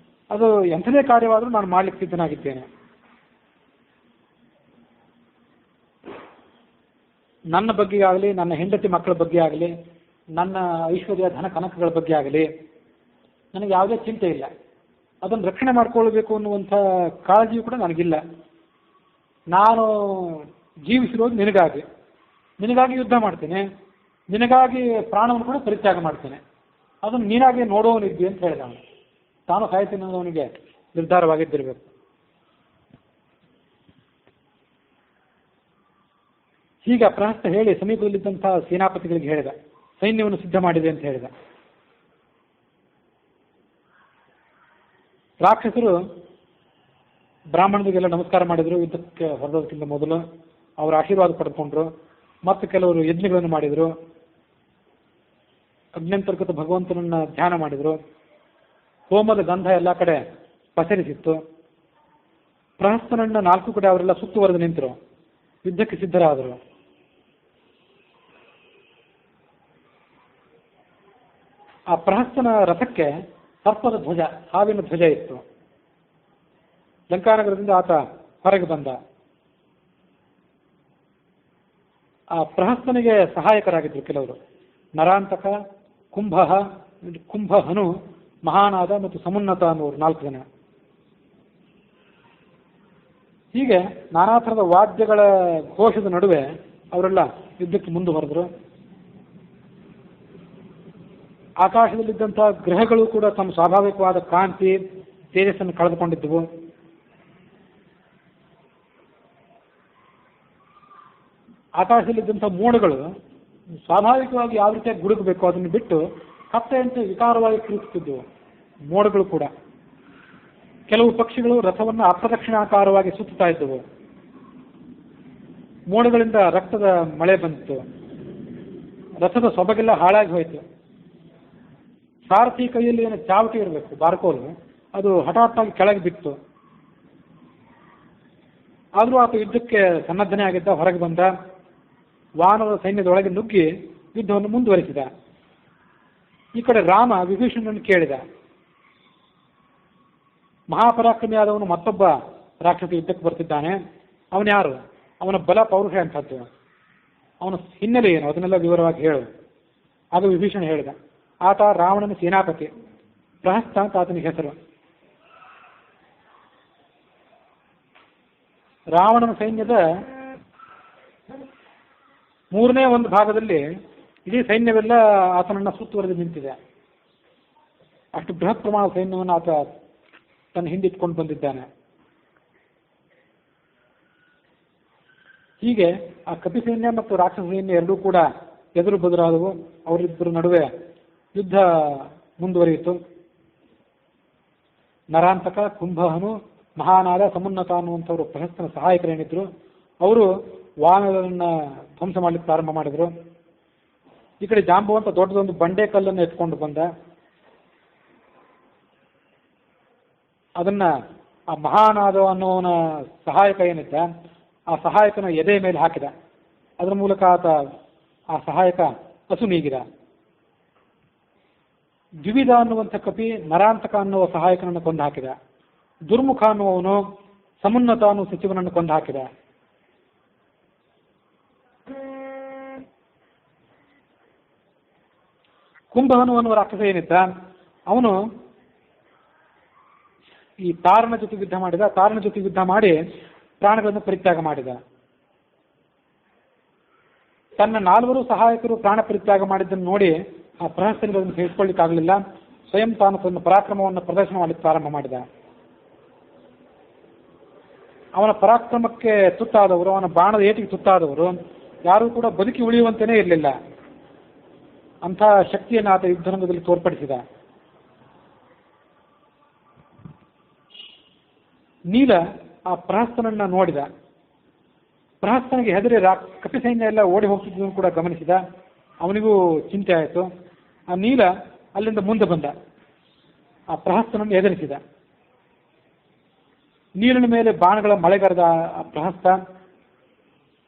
S1: ಅದು ಎಂಥದೇ ಕಾರ್ಯವಾದರೂ ನಾನು ಮಾಡಲಿಕ್ಕೆ ಸಿದ್ಧನಾಗಿದ್ದೇನೆ. ನನ್ನ ಬಗ್ಗೆ ಆಗಲಿ, ನನ್ನ ಹೆಂಡತಿ ಮಕ್ಕಳ ಬಗ್ಗೆ ಆಗಲಿ, ನನ್ನ ಐಶ್ವರ್ಯ ಧನ ಕನಕಗಳ ಬಗ್ಗೆ ಆಗಲಿ ನನಗೆ ಯಾವುದೇ ಚಿಂತೆ ಇಲ್ಲ. ಅದನ್ನು ರಕ್ಷಣೆ ಮಾಡಿಕೊಳ್ಬೇಕು ಅನ್ನುವಂಥ ಕಾಳಜಿಯೂ ಕೂಡ ನನಗಿಲ್ಲ. ನಾನು ಜೀವಿಸಿರೋದು ನಿನಗಾಗಿ ಯುದ್ಧ ಮಾಡ್ತೇನೆ, ನಿನಗಾಗಿ ಪ್ರಾಣವನ್ನು ಕೂಡ ಪರಿತ್ಯಾಗ ಮಾಡ್ತೇನೆ. ಅದನ್ನು ನೀನಾಗಿ ನೋಡೋನಿದ್ದಿ ಅಂತ ಹೇಳಿದ ಅವನು. ತಾನು ಸಾಯ್ತೇನೆ ಅನ್ನೋವನಿಗೆ ನಿರ್ಧಾರವಾಗಿದ್ದಿರಬೇಕು. ಹೀಗೆ ಪ್ರಹಸ್ತ ಹೇಳಿ ಸಮೀಪದಲ್ಲಿದ್ದಂತಹ ಸೇನಾಪತಿಗಳಿಗೆ ಹೇಳಿದ, ಸೈನ್ಯವನ್ನು ಸಿದ್ಧ ಮಾಡಿದೆ ಅಂತ ಹೇಳಿದ. ರಾಕ್ಷಸರು ಬ್ರಾಹ್ಮಣರಿಗೆಲ್ಲ ನಮಸ್ಕಾರ ಮಾಡಿದರು. ಯುದ್ಧಕ್ಕೆ ಹೊರಡೋದಕ್ಕಿಂತ ಮೊದಲು ಅವರ ಆಶೀರ್ವಾದ ಪಡೆದುಕೊಂಡ್ರು. ಮತ್ತು ಕೆಲವರು ಯಜ್ಞಗಳನ್ನು ಮಾಡಿದರು. ಅಗ್ನ್ಯಂತರ್ಗತ ಭಗವಂತನನ್ನ ಧ್ಯಾನ ಮಾಡಿದರು. ಹೋಮದ ಗಂಧ ಎಲ್ಲ ಕಡೆ ಪಸರಿಸಿತ್ತು. ಪ್ರಹಸ್ತನನ್ನ 4 ಕಡೆ ಅವರೆಲ್ಲ ಸುತ್ತುವರೆದು ನಿಂತರು. ಯುದ್ಧಕ್ಕೆ ಸಿದ್ಧರಾದರು. ಆ ಪ್ರಹಸ್ತನ ರಥಕ್ಕೆ ಸರ್ಪದ ಧ್ವಜ, ಹಾವಿನ ಧ್ವಜ ಇತ್ತು. ಲಂಕಾನಗರದಿಂದ ಆತ ಹೊರಗೆ ಬಂದ. ಆ ಪ್ರಹಸ್ತನಿಗೆ ಸಹಾಯಕರಾಗಿದ್ದರು ಕೆಲವರು. ನರಾಂತಕ, ಕುಂಭಹನು, ಮಹಾನಾದ ಮತ್ತು ಸಮುನ್ನತ ಅನ್ನೋರು 4 ಜನ. ಹೀಗೆ ನಾನಾ ಥರದ ವಾದ್ಯಗಳ ಘೋಷದ ನಡುವೆ ಅವರೆಲ್ಲ ಯುದ್ಧಕ್ಕೆ ಮುಂದುವರೆದರು. ಆಕಾಶದಲ್ಲಿದ್ದಂತಹ ಗ್ರಹಗಳು ಕೂಡ ತಮ್ಮ ಸ್ವಾಭಾವಿಕವಾದ ಕಾಂತಿ, ತೇಜಸ್ಸನ್ನು ಕಳೆದುಕೊಂಡಿದ್ದವು. ಆಕಾಶದಲ್ಲಿದ್ದಂಥ ಮೋಡಗಳು ಸ್ವಾಭಾವಿಕವಾಗಿ ಯಾವ ರೀತಿಯಾಗಿ ಗುಡುಗಬೇಕು ಅದನ್ನು ಬಿಟ್ಟು ಕತ್ತೆಯಂತೆ ವಿಕಾರವಾಗಿ ತಿರುಗುತ್ತಿದ್ದವು. ಮೋಡಗಳು ಕೂಡ ಕೆಲವು ಪಕ್ಷಿಗಳು ರಥವನ್ನು ಅಪ್ರದಕ್ಷಿಣಾಕಾರವಾಗಿ ಸುತ್ತುತ್ತಾ ಇದ್ದವು. ಮೋಡಗಳಿಂದ ರಕ್ತದ ಮಳೆ ಬಂತು. ರಥದ ಸೊಬಗೆಲ್ಲ ಹಾಳಾಗಿ ಹೋಯಿತು. ಸಾರಥಿ ಕೈಯಲ್ಲಿ ಏನು ಚಾವಟಿ ಇರಬೇಕು, ಬಾರ್ಕೋಲು, ಅದು ಹಠಾತ್ತಾಗಿ ಕೆಳಗೆ ಬಿತ್ತು. ಆದರೂ ಆತ ಯುದ್ಧಕ್ಕೆ ಸನ್ನದ್ಧನೇ ಆಗಿದ್ದ. ಹೊರಗೆ ಬಂದ. ವಾನರ ಸೈನ್ಯದೊಳಗೆ ನುಗ್ಗಿ ಯುದ್ಧವನ್ನು ಮುಂದುವರಿಸಿದ. ಈ ಕಡೆ ರಾಮ ವಿಭೀಷಣನನ್ನು ಕೇಳಿದ, ಮಹಾಪರಾಕ್ರಮಿಯಾದವನು ಮತ್ತೊಬ್ಬ ರಾಕ್ಷಸ ಯುದ್ಧಕ್ಕೆ ಬರ್ತಿದ್ದಾನೆ, ಅವನು ಯಾರು, ಅವನ ಬಲ ಪೌರುಷ ಅಂತದ್ದು, ಅವನ ಹಿನ್ನೆಲೆ ಏನು, ಅದನ್ನೆಲ್ಲ ವಿವರವಾಗಿ ಹೇಳು. ಆಗ ವಿಭೀಷಣ ಹೇಳಿದ, ಆತ ರಾವಣನ ಸೇನಾಪತಿ, ಪ್ರಹಸ್ತ ಅಂತ ಆತನಿಗೆ ಹೆಸರು. ರಾವಣನ ಸೈನ್ಯದ 1/3 ಭಾಗದಲ್ಲಿ ಇಡೀ ಸೈನ್ಯವೆಲ್ಲ ಆತನನ್ನ ಸುತ್ತುವರೆದು ನಿಂತಿದೆ. ಅಷ್ಟು ಬೃಹತ್ ಪ್ರಮಾಣದ ಸೈನ್ಯವನ್ನು ಆತ ತನ್ನ ಹಿಂದಿಟ್ಕೊಂಡು ಬಂದಿದ್ದಾನೆ. ಹೀಗೆ ಆ ಕಪಿ ಸೈನ್ಯ ಮತ್ತು ರಾಕ್ಷಸ ಸೈನ್ಯ ಎರಡೂ ಕೂಡ ಎದುರು ಬದುರಾದವು. ಅವರಿಬ್ಬರ ನಡುವೆ ಯುದ್ಧ ಮುಂದುವರಿಯಿತು. ನರಾಂತಕ, ಕುಂಭಹನು, ಮಹಾನಾದ, ಸಮುನ್ನತ ಅನ್ನುವಂಥವರು ಪ್ರಹಸ್ತನ ಸಹಾಯಕರೇನಿದ್ರು ಅವರು ವಾನರನ್ನ ಧ್ವಂಸ ಮಾಡಲಿಕ್ಕೆ ಪ್ರಾರಂಭ ಮಾಡಿದರು. ಈ ಕಡೆ ಜಾಂಬವಂತ ದೊಡ್ಡದೊಂದು ಬಂಡೆ ಕಲ್ಲನ್ನು ಎತ್ಕೊಂಡು ಬಂದ. ಅದನ್ನ ಆ ಮಹಾನಾದ ಅನ್ನೋವನ ಸಹಾಯಕ ಏನಿದ್ದ ಆ ಸಹಾಯಕನ ಎದೆ ಮೇಲೆ ಹಾಕಿದ. ಅದರ ಮೂಲಕ ಆ ಸಹಾಯಕ ಹಸು ನೀಗಿದ. ದ್ವಿವಿಧ ಅನ್ನುವಂಥ ಕಪಿ ನರಾಂತಕ ಅನ್ನುವ ಸಹಾಯಕನನ್ನು ಕೊಂದು ಹಾಕಿದ. ದುರ್ಮುಖ ಅನ್ನುವವನು ಸಮುನ್ನತ ಅನ್ನುವ ಸಚಿವನನ್ನು ಕೊಂದು ಹಾಕಿದ. ಕುಂಭಹನು ಅನ್ನುವ ರಾಕ್ಷಸ ಏನಿದ್ದ ಅವನು ಈ ತಾರನ ಜೊತೆ ಯುದ್ಧ ಮಾಡಿದ. ತಾರನ ಜೊತೆ ಯುದ್ಧ ಮಾಡಿ ಪ್ರಾಣಗಳನ್ನು ಪರಿತ್ಯಾಗ ಮಾಡಿದ. ತನ್ನ 4 ಸಹಾಯಕರು ಪ್ರಾಣ ಪರಿತ್ಯಾಗ ಮಾಡಿದ್ದನ್ನು ನೋಡಿ ಆ ಪ್ರಹಸ್ತನಿಗೆ ಅದನ್ನು ಹೇಳ್ಕೊಳ್ಳಿಕ್ಕಾಗಲಿಲ್ಲ. ಸ್ವಯಂ ತಾನು ತನ್ನ ಪರಾಕ್ರಮವನ್ನು ಪ್ರದರ್ಶನ ಮಾಡಲಿಕ್ಕೆ ಪ್ರಾರಂಭ ಮಾಡಿದ. ಅವನ ಪರಾಕ್ರಮಕ್ಕೆ ತುತ್ತಾದವರು, ಅವನ ಬಾಣದ ಏಟಿಗೆ ತುತ್ತಾದವರು ಯಾರೂ ಕೂಡ ಬದುಕಿ ಉಳಿಯುವಂತೆಯೇ ಇರಲಿಲ್ಲ. ಅಂಥ ಶಕ್ತಿಯನ್ನು ಆತ ಯುದ್ಧರಂಗದಲ್ಲಿ ತೋರ್ಪಡಿಸಿದ. ನೀಲ ಆ ಪ್ರಹಸ್ತನನ್ನು ನೋಡಿದ. ಪ್ರಹಸ್ತನಿಗೆ ಹೆದರಿ ಕಪಿ ಸೈನ್ಯ ಎಲ್ಲ ಓಡಿ ಹೋಗ್ತಿದ್ದನ್ನು ಕೂಡ ಗಮನಿಸಿದ. ಅವನಿಗೂ ಚಿಂತೆ ಆಯಿತು. ಆ ನೀಲ ಅಲ್ಲಿಂದ ಮುಂದೆ ಬಂದ, ಆ ಪ್ರಹಸ್ತನನ್ನು ಎದುರಿಸಿದ. ನೀಲನ ಮೇಲೆ ಬಾಣಗಳ ಮಳೆಗರೆದ ಆ ಪ್ರಹಸ್ತ.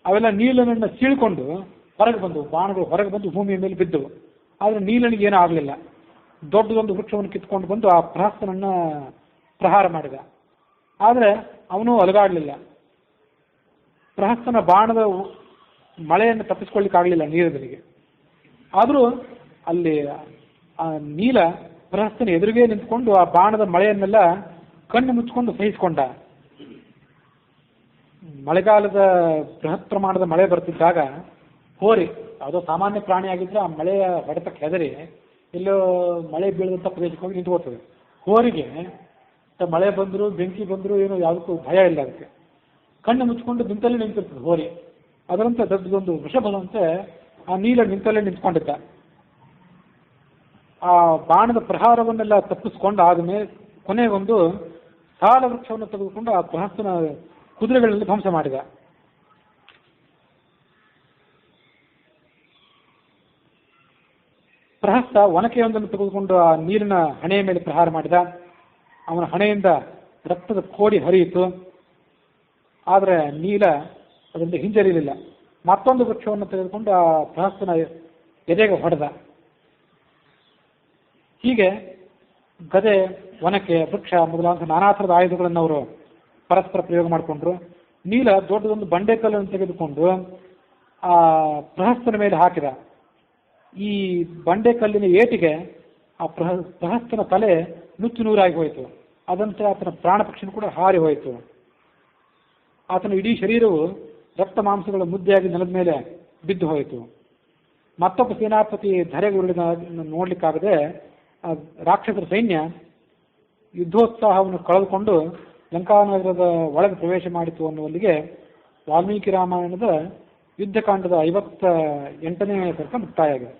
S1: ಅವೆಲ್ಲ ನೀಲನನ್ನು ಸೀಳ್ಕೊಂಡು ಹೊರಗೆ ಬಂದವು, ಬಾಣಗಳು ಹೊರಗೆ ಬಂದು ಭೂಮಿಯ ಮೇಲೆ ಬಿದ್ದವು. ಆದರೆ ನೀಲನಿಗೆ ಏನೂ ಆಗಲಿಲ್ಲ. ದೊಡ್ಡದೊಂದು ವೃಕ್ಷವನ್ನು ಕಿತ್ಕೊಂಡು ಬಂದು ಆ ಪ್ರಹಸ್ತನನ್ನು ಪ್ರಹಾರ ಮಾಡಿದ. ಆದರೆ ಅವನು ಅಲುಗಾಡಲಿಲ್ಲ. ಪ್ರಹಸ್ತನ ಬಾಣದ ಮಳೆಯನ್ನು ತಪ್ಪಿಸ್ಕೊಳ್ಳಿಕ್ಕಾಗಲಿಲ್ಲ ನೀಲನಿಗೆ. ಆದರೂ ಅಲ್ಲಿ ಆ ನೀಲ ಪ್ರಹಸ್ತನ ಎದುರಿಗೆ ನಿಂತ್ಕೊಂಡು ಆ ಬಾಣದ ಮಳೆಯನ್ನೆಲ್ಲ ಕಣ್ಣು ಮುಚ್ಚಿಕೊಂಡು ಸಹಿಸಿಕೊಂಡ. ಮಳೆಗಾಲದ ಬೃಹತ್ ಪ್ರಮಾಣದ ಮಳೆ ಬರ್ತಿದ್ದಾಗ ಹೋರಿ, ಯಾವುದೋ ಸಾಮಾನ್ಯ ಪ್ರಾಣಿ ಆಗಿದ್ರೆ ಆ ಮಳೆಯ ಹೊಡೆತಕ್ಕೆ ಹೆದರಿ ಎಲ್ಲೋ ಮಳೆ ಬೀಳದಂಥ ಪ್ರದೇಶಕ್ಕೆ ಹೋಗಿ ನಿಂತ್ಕೋತದೆ. ಹೋರಿಗೆ ಮಳೆ ಬಂದರೂ ಬೆಂಕಿ ಬಂದರೂ ಏನೋ ಯಾವುದಕ್ಕೂ ಭಯ ಇಲ್ಲ. ಅದಕ್ಕೆ ಕಣ್ಣು ಮುಚ್ಕೊಂಡು ನಿಂತಲ್ಲೇ ನಿಂತಿರ್ತದೆ ಹೋರಿ. ಅದರಂತೆ ದೊಡ್ಡದೊಂದು ವೃಷಭದಂತೆ ಆ ನೀಲ ನಿಂತಲ್ಲೇ ನಿಂತ್ಕೊಂಡಿದ್ದ. ಆ ಬಾಣದ ಪ್ರಹಾರವನ್ನೆಲ್ಲ ತಪ್ಪಿಸ್ಕೊಂಡು ಆದಮೇಲೆ ಕೊನೆಗೊಂದು ಸಾಲ ವೃಕ್ಷವನ್ನು ತೆಗೆದುಕೊಂಡು ಆ ಪ್ರಹಸ್ತನ ಕುದುರೆಗಳಲ್ಲಿ ಧ್ವಂಸ ಮಾಡಿದ. ಪ್ರಹಸ್ತ ಒನಕೆಯೊಂದನ್ನು ತೆಗೆದುಕೊಂಡು ಆ ನೀರಿನ ಹಣೆಯ ಮೇಲೆ ಪ್ರಹಾರ ಮಾಡಿದ. ಅವನ ಹಣೆಯಿಂದ ರಕ್ತದ ಕೋಡಿ ಹರಿಯಿತು. ಆದರೆ ನೀಲ ಅದರಿಂದ ಹಿಂಜರಿಲಿಲ್ಲ. ಮತ್ತೊಂದು ವೃಕ್ಷವನ್ನು ತೆಗೆದುಕೊಂಡು ಆ ಪ್ರಹಸ್ತನ ಎದೆಗೆ ಹೊಡೆದ. ಹೀಗೆ ಗದೆ, ಒನಕೆ, ವೃಕ್ಷ ಮೊದಲಾದ ನಾನಾ ಥರದ ಆಯುಧಗಳನ್ನು ಅವರು ಪರಸ್ಪರ ಪ್ರಯೋಗ ಮಾಡಿಕೊಂಡ್ರು. ನೀಲ ದೊಡ್ಡದೊಂದು ಬಂಡೆಕಲ್ಲನ್ನು ತೆಗೆದುಕೊಂಡು ಆ ಪ್ರಹಸ್ತನ ಮೇಲೆ ಹಾಕಿದ. ಈ ಬಂಡೆಕಲ್ಲಿನ ಏಟಿಗೆ ಆ ಪ್ರಹಸ್ತನ ತಲೆ ನುಚ್ಚು ನೂರಾಗಿ ಹೋಯಿತು. ಅದಂತೆ ಆತನ ಪ್ರಾಣ ಪಕ್ಷಿನೂ ಕೂಡ ಹಾರಿ ಹೋಯಿತು. ಆತನ ಇಡೀ ಶರೀರವು ರಕ್ತ ಮಾಂಸಗಳ ಮುದ್ದೆಯಾಗಿ ನೆಲದ ಮೇಲೆ ಬಿದ್ದು ಹೋಯಿತು. ಮತ್ತೊಬ್ಬ ಸೇನಾಪತಿ ಧರೆಗೆ ಉರುಳಿದ ನೋಡಲಿಕ್ಕಾಗದೆ ರಾಕ್ಷಸರ ಸೈನ್ಯ ಯುದ್ಧೋತ್ಸಾಹವನ್ನು ಕಳೆದುಕೊಂಡು ಲಂಕಾನಗರದ ಒಳಗೆ ಪ್ರವೇಶ ಮಾಡಿತು ಅನ್ನುವಲ್ಲಿಗೆ ವಾಲ್ಮೀಕಿ ರಾಮಾಯಣದ ಯುದ್ಧಕಾಂಡದ 58ನೇ ಸರ್ಕ ಮುಕ್ತಾಯ ಆಗಿದೆ.